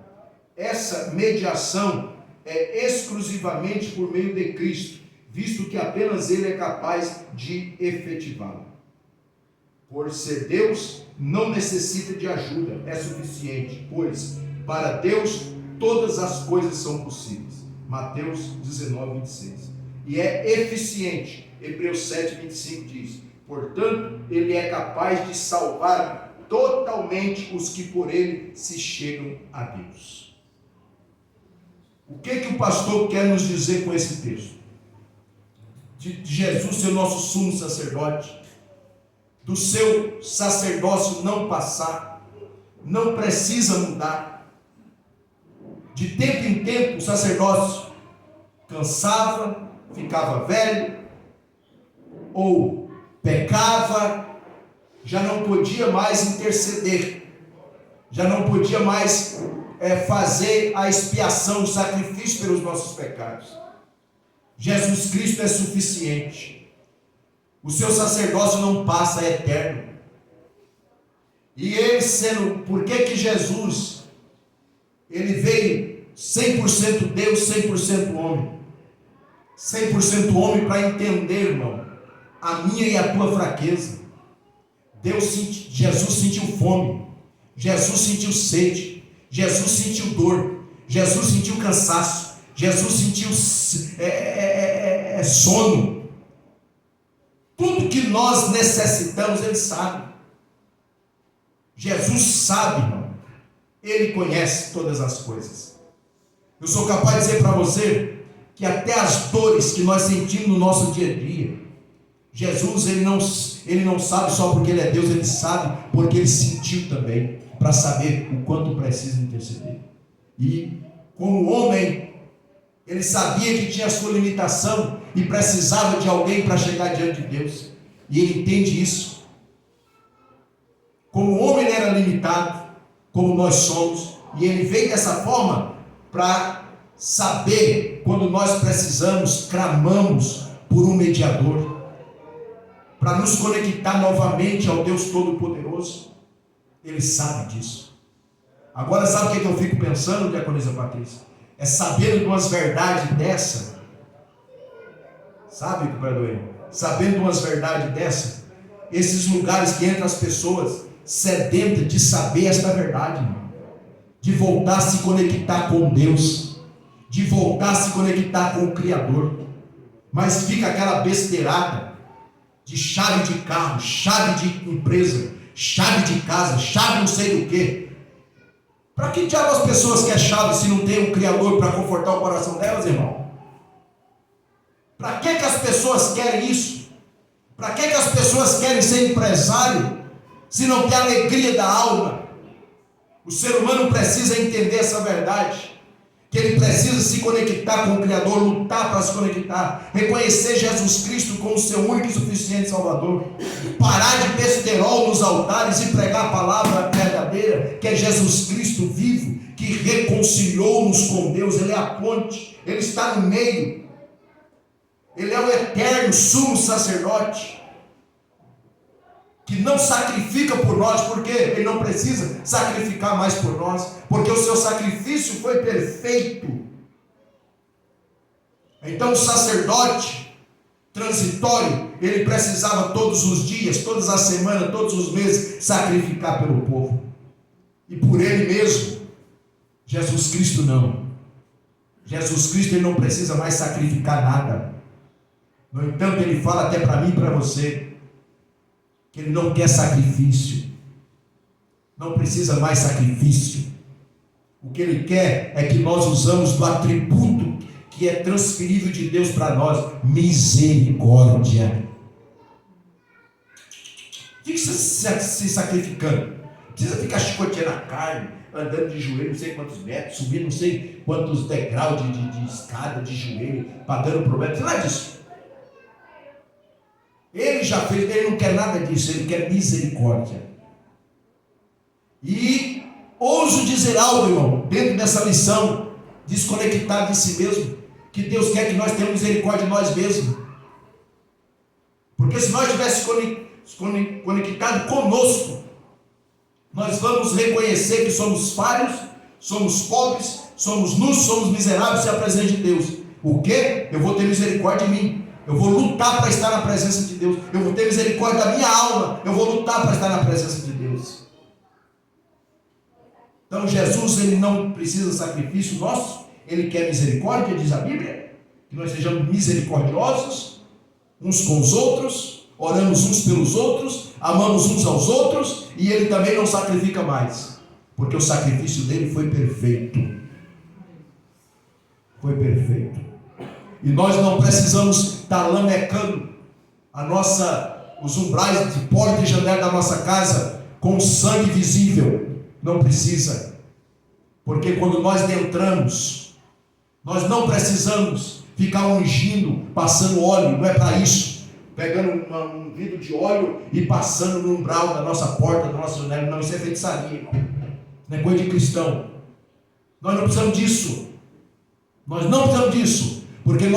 Essa mediação é exclusivamente por meio de Cristo, visto que apenas Ele é capaz de efetivá-la. Por ser Deus, não necessita de ajuda, é suficiente, pois para Deus todas as coisas são possíveis. Mateus 19, 26. E é eficiente, Hebreus 7, 25 diz, portanto, Ele é capaz de salvar totalmente os que por Ele se chegam a Deus. O que o pastor quer nos dizer com esse texto? De Jesus ser nosso sumo sacerdote, do seu sacerdócio não passar, não precisa mudar. De tempo em tempo o sacerdócio cansava, ficava velho, ou pecava, já não podia mais interceder, já não podia mais fazer a expiação, o sacrifício pelos nossos pecados. Jesus Cristo é suficiente. O seu sacerdócio não passa, é eterno. E ele sendo, por que Jesus, ele veio 100% Deus, 100% homem? 100% homem para entender, irmão, a minha e a tua fraqueza. Jesus sentiu fome, Jesus sentiu sede, Jesus sentiu dor, Jesus sentiu cansaço, Jesus sentiu sono. Tudo que nós necessitamos, Ele sabe. Jesus sabe, irmão. Ele conhece todas as coisas. Eu sou capaz de dizer para você que até as dores que nós sentimos no nosso dia a dia, Jesus, ele não sabe só porque Ele é Deus, Ele sabe porque Ele sentiu também, para saber o quanto precisa interceder. E como homem, Ele sabia que tinha a sua limitação e precisava de alguém para chegar diante de Deus. E Ele entende isso. Como homem Ele era limitado, como nós somos, e Ele veio dessa forma para saber quando nós precisamos, clamamos por um mediador, para nos conectar novamente ao Deus Todo-Poderoso. Ele sabe disso. Agora, sabe o que eu fico pensando, diaconisa Patrícia? É sabendo de umas verdades dessa. Sabe, companheiro? Sabendo de umas verdades dessa, esses lugares que entram as pessoas sedentas de saber esta verdade, irmão, de voltar a se conectar com Deus, de voltar a se conectar com o Criador. Mas fica aquela besteirada de chave de carro, chave de empresa, chave de casa, chave não sei do que. Para que diabo as pessoas querem chave se não tem um Criador para confortar o coração delas, irmão? Para que as pessoas querem isso? Para que as pessoas querem ser empresário se não tem alegria da alma? O ser humano precisa entender essa verdade, que ele precisa se conectar com o Criador, lutar para se conectar, reconhecer Jesus Cristo como seu único e suficiente Salvador, parar de besterol nos altares e pregar a palavra verdadeira, que é Jesus Cristo vivo, que reconciliou-nos com Deus. Ele é a ponte, Ele está no meio, Ele é o eterno sumo sacerdote, que não sacrifica por nós, porque Ele não precisa sacrificar mais por nós, porque o seu sacrifício foi perfeito. Então o sacerdote transitório, ele precisava todos os dias, todas as semanas, todos os meses, sacrificar pelo povo, e por ele mesmo. Jesus Cristo não. Jesus Cristo, ele não precisa mais sacrificar nada. No entanto, ele fala até para mim e para você, que ele não quer sacrifício, não precisa mais sacrifício. O que ele quer é que nós usamos do atributo que é transferível de Deus para nós: misericórdia. Fique se sacrificando. Não precisa ficar chicoteando a carne, andando de joelho não sei quantos metros, subindo não sei quantos degraus de escada de joelho, pagando problema. Não é disso. Ele já fez, ele não quer nada disso, ele quer misericórdia. E ouso dizer algo, irmão, dentro dessa lição, desconectado de si mesmo, que Deus quer que nós tenhamos misericórdia de nós mesmos. Porque se nós estivéssemos conectados conosco, nós vamos reconhecer que somos falhos, somos pobres, somos nus, somos miseráveis e a presença de Deus. O quê? Eu vou ter misericórdia de mim. Eu vou lutar para estar na presença de Deus. Eu vou ter misericórdia da minha alma. Eu vou lutar para estar na presença de Deus. Então Jesus, ele não precisa de sacrifício nosso. Ele quer misericórdia, diz a Bíblia. Que nós sejamos misericordiosos uns com os outros, oramos uns pelos outros, amamos uns aos outros, e ele também não sacrifica mais, porque o sacrifício dele foi perfeito. Foi perfeito. E nós não precisamos estar lamecando os umbrais de porta e janela da nossa casa com sangue visível. Não precisa. Porque quando nós entramos, nós não precisamos ficar ungindo, passando óleo. Não é para isso. Pegando um vidro de óleo e passando no umbral da nossa porta, da nossa janela. Não, isso é feitiçaria, irmão. Não é coisa de cristão. Nós não precisamos disso. Nós não precisamos disso. Porque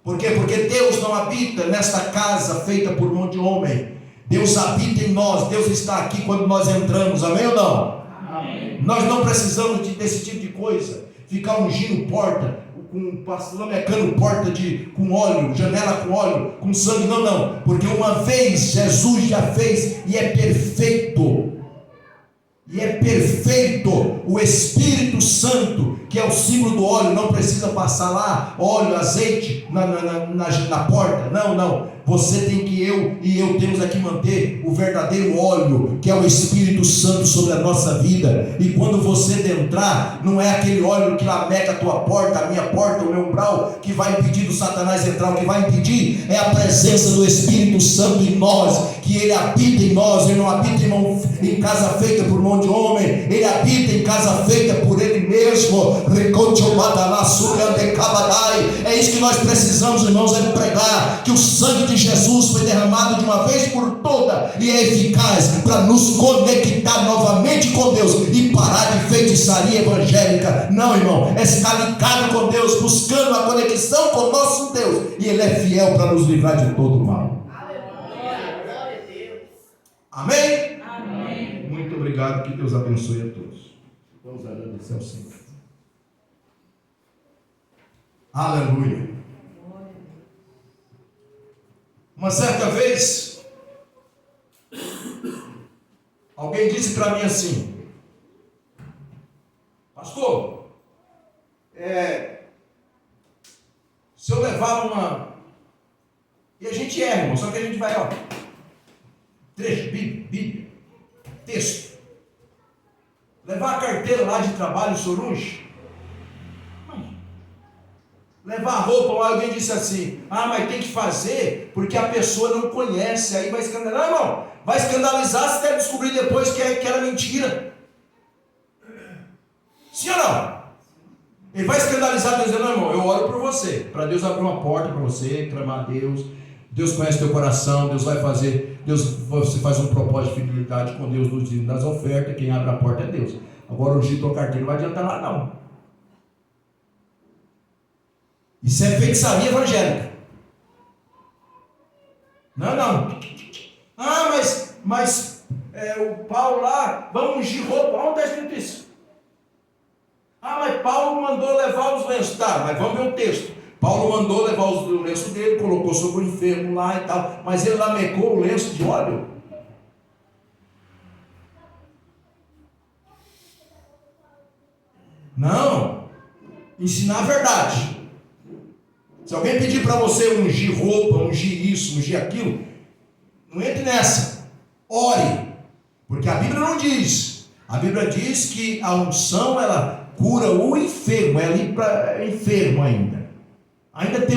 Por quê? Porque Deus não habita nesta casa feita por um monte de homem. Deus habita em nós. Deus está aqui quando nós entramos. Amém ou não? Amém. Nós não precisamos desse tipo de coisa. Ficar ungindo porta, lamecando porta com óleo, janela com óleo, com sangue. Não. Porque uma vez Jesus já fez e é perfeito. E é perfeito. O Espírito Santo, que é o símbolo do óleo, não precisa passar lá óleo, azeite na porta. Não. Você tem que, eu temos aqui manter o verdadeiro óleo, que é o Espírito Santo sobre a nossa vida. E quando você entrar, não é aquele óleo que lameca a tua porta, a minha porta, o meu umbral, que vai impedir do Satanás entrar. O que vai impedir é a presença do Espírito Santo em nós, que ele habita em nós. Ele não habita em casa feita por um monte de homem, ele habita em casa feita por ele mesmo. É isso que nós precisamos, irmãos, é pregar que o sangue de Jesus foi derramado de uma vez por toda e é eficaz para nos conectar novamente com Deus e parar de feitiçaria evangélica. Não, irmão, é estar ligado com Deus, buscando a conexão com o nosso Deus, e ele é fiel para nos livrar de todo o mal. Aleluia, glória a Deus. Amém? Amém. Muito obrigado, que Deus abençoe a todos. Vamos agradecer ao Senhor. Aleluia. Uma certa vez, alguém disse para mim assim: pastor, se eu levar e a gente erra, irmão, só que a gente vai, trecho, Bíblia, texto, levar a carteira lá de trabalho, sorunge, levar a roupa lá. Alguém disse assim: mas tem que fazer porque a pessoa não conhece, aí vai escandalizar. Não, irmão, vai escandalizar se deve descobrir depois que era mentira. Sim ou não? Ele vai escandalizar, dizendo: não, irmão, eu oro por você, para Deus abrir uma porta para você, clamar a Deus. Deus conhece teu coração, Deus vai fazer, você faz um propósito de fidelidade com Deus nos dias das ofertas, quem abre a porta é Deus. Agora ungir tua carteira não vai adiantar lá não. Isso é feitiçaria evangélica. Não. Mas o Paulo lá, vamos ungir roupa. Onde está escrito isso? Mas Paulo mandou levar os lenços. Tá, mas vamos ver o texto. Paulo mandou levar o lenço dele, colocou sobre o enfermo lá e tal. Mas ele lamecou o lenço de óleo. Não. Ensinar a verdade. Se alguém pedir para você ungir roupa, ungir isso, ungir aquilo, não entre nessa. Ore. Porque a Bíblia não diz. A Bíblia diz que a unção, ela cura o enfermo, é ali para enfermo ainda. Ainda tem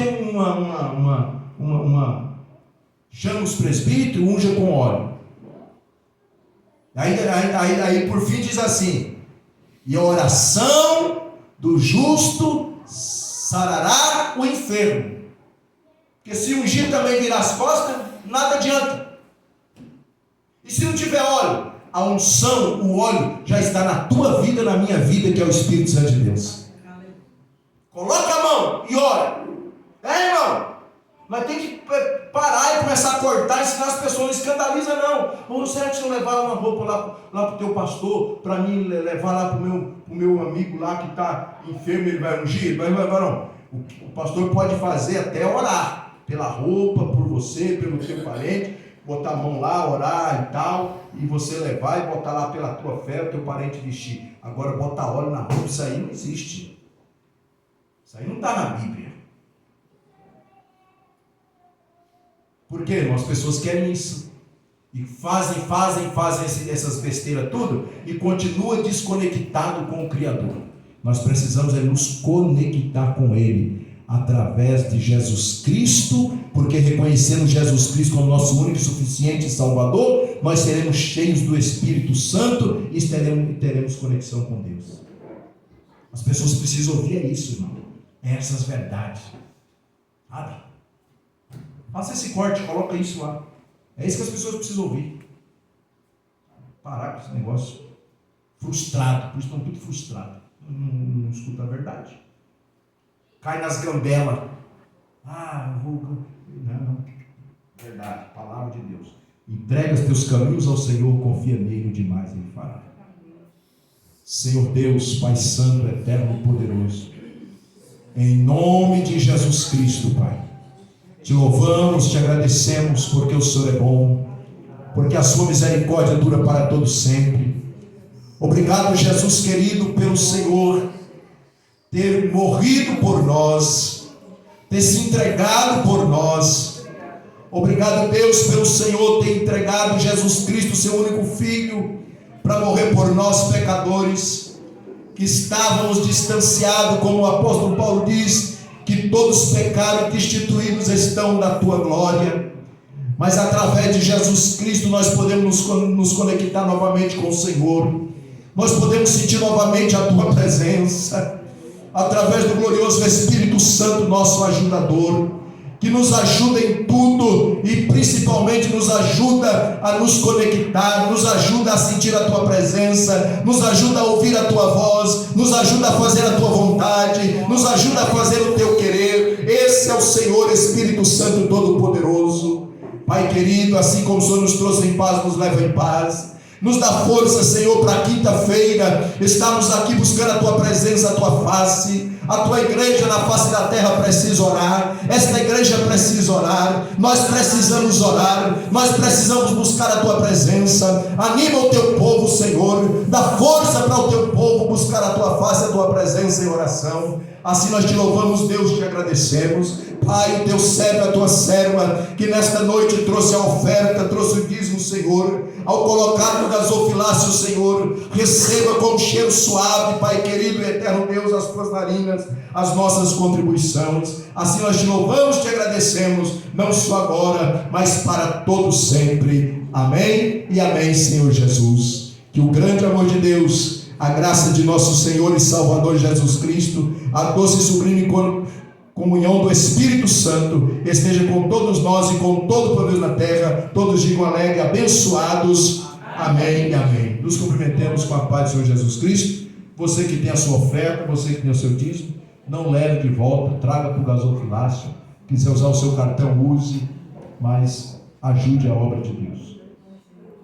chama os presbíteros, unja com óleo. Aí por fim diz assim: e a oração do justo sarará o enfermo. Porque se ungir também virar as costas, nada adianta. E se não tiver óleo, a unção, o óleo já está na tua vida, na minha vida, que é o Espírito Santo de Deus. Coloca a mão e ora. Irmão, mas tem que parar e começar a cortar, senão as pessoas não escandalizam, não. Ou será que se eu levar uma roupa lá para o teu pastor, para mim levar lá para o meu amigo lá que está enfermo, ele vai ungir? Vai levar, não. O pastor pode fazer até orar pela roupa, por você, pelo teu parente, botar a mão lá, orar e tal, e você levar e botar lá pela tua fé, o teu parente vestir. Agora botar óleo na roupa, isso aí não existe. Isso aí não está na Bíblia. Por quê, irmão? As pessoas querem isso. E fazem essas besteiras tudo e continua desconectado com o Criador. Nós precisamos nos conectar com Ele através de Jesus Cristo, porque reconhecendo Jesus Cristo como nosso único e suficiente Salvador, nós seremos cheios do Espírito Santo e teremos conexão com Deus. As pessoas precisam ouvir isso, irmão. Essas verdades. Sabe? Faça esse corte, coloca isso lá. É isso que as pessoas precisam ouvir. Parar com esse negócio. Frustrado, por isso estão tudo frustrados. Não escuta a verdade. Cai nas gambelas. Não. Verdade, palavra de Deus. Entrega os teus caminhos ao Senhor, confia nele, demais Ele fará. Senhor Deus, Pai Santo, Eterno e Poderoso, em nome de Jesus Cristo, Pai, te louvamos, te agradecemos, porque o Senhor é bom, porque a sua misericórdia dura para todos sempre. Obrigado, Jesus querido, pelo Senhor ter morrido por nós, ter se entregado por nós. Obrigado, Deus, pelo Senhor ter entregado Jesus Cristo, seu único Filho, para morrer por nós, pecadores, que estávamos distanciados, como o apóstolo Paulo diz, que todos pecaram e destituídos estão da tua glória. Mas através de Jesus Cristo nós podemos nos conectar novamente com o Senhor. Nós podemos sentir novamente a tua presença, através do glorioso Espírito Santo, nosso ajudador, que nos ajuda em tudo e principalmente nos ajuda a nos conectar, nos ajuda a sentir a tua presença, nos ajuda a ouvir a tua voz, nos ajuda a fazer a tua vontade, nos ajuda a fazer o teu querer. Esse é o Senhor Espírito Santo Todo-Poderoso. Pai querido, assim como o Senhor nos trouxe em paz, nos leva em paz. Nos dá força, Senhor, para quinta-feira estarmos aqui buscando a tua presença, a tua face. A tua igreja na face da terra precisa orar. Esta igreja precisa orar. Nós precisamos orar. Nós precisamos buscar a tua presença. Anima o teu povo, Senhor. Dá força para o teu povo buscar a tua face, a tua presença em oração. Assim nós te louvamos, Deus, te agradecemos. Pai, o teu servo, a tua serva, que nesta noite trouxe a oferta, trouxe o dízimo, Senhor. Ao colocar no gasofilácio, Senhor, receba com um cheiro suave, Pai querido e eterno Deus, as tuas narinas, as nossas contribuições. Assim nós te louvamos, te agradecemos, não só agora, mas para todos sempre. Amém e amém, Senhor Jesus. Que o grande amor de Deus, a graça de nosso Senhor e Salvador Jesus Cristo, a doce e sublime comunhão do Espírito Santo esteja com todos nós e com todo o poder na terra. Todos digam alegre, abençoados. Amém e amém. Nos cumprimentemos com a paz do Senhor Jesus Cristo. Você que tem a sua oferta, você que tem o seu dízimo, não leve de volta, traga para o gasofilácio. Quiser usar o seu cartão, use, mas ajude a obra de Deus.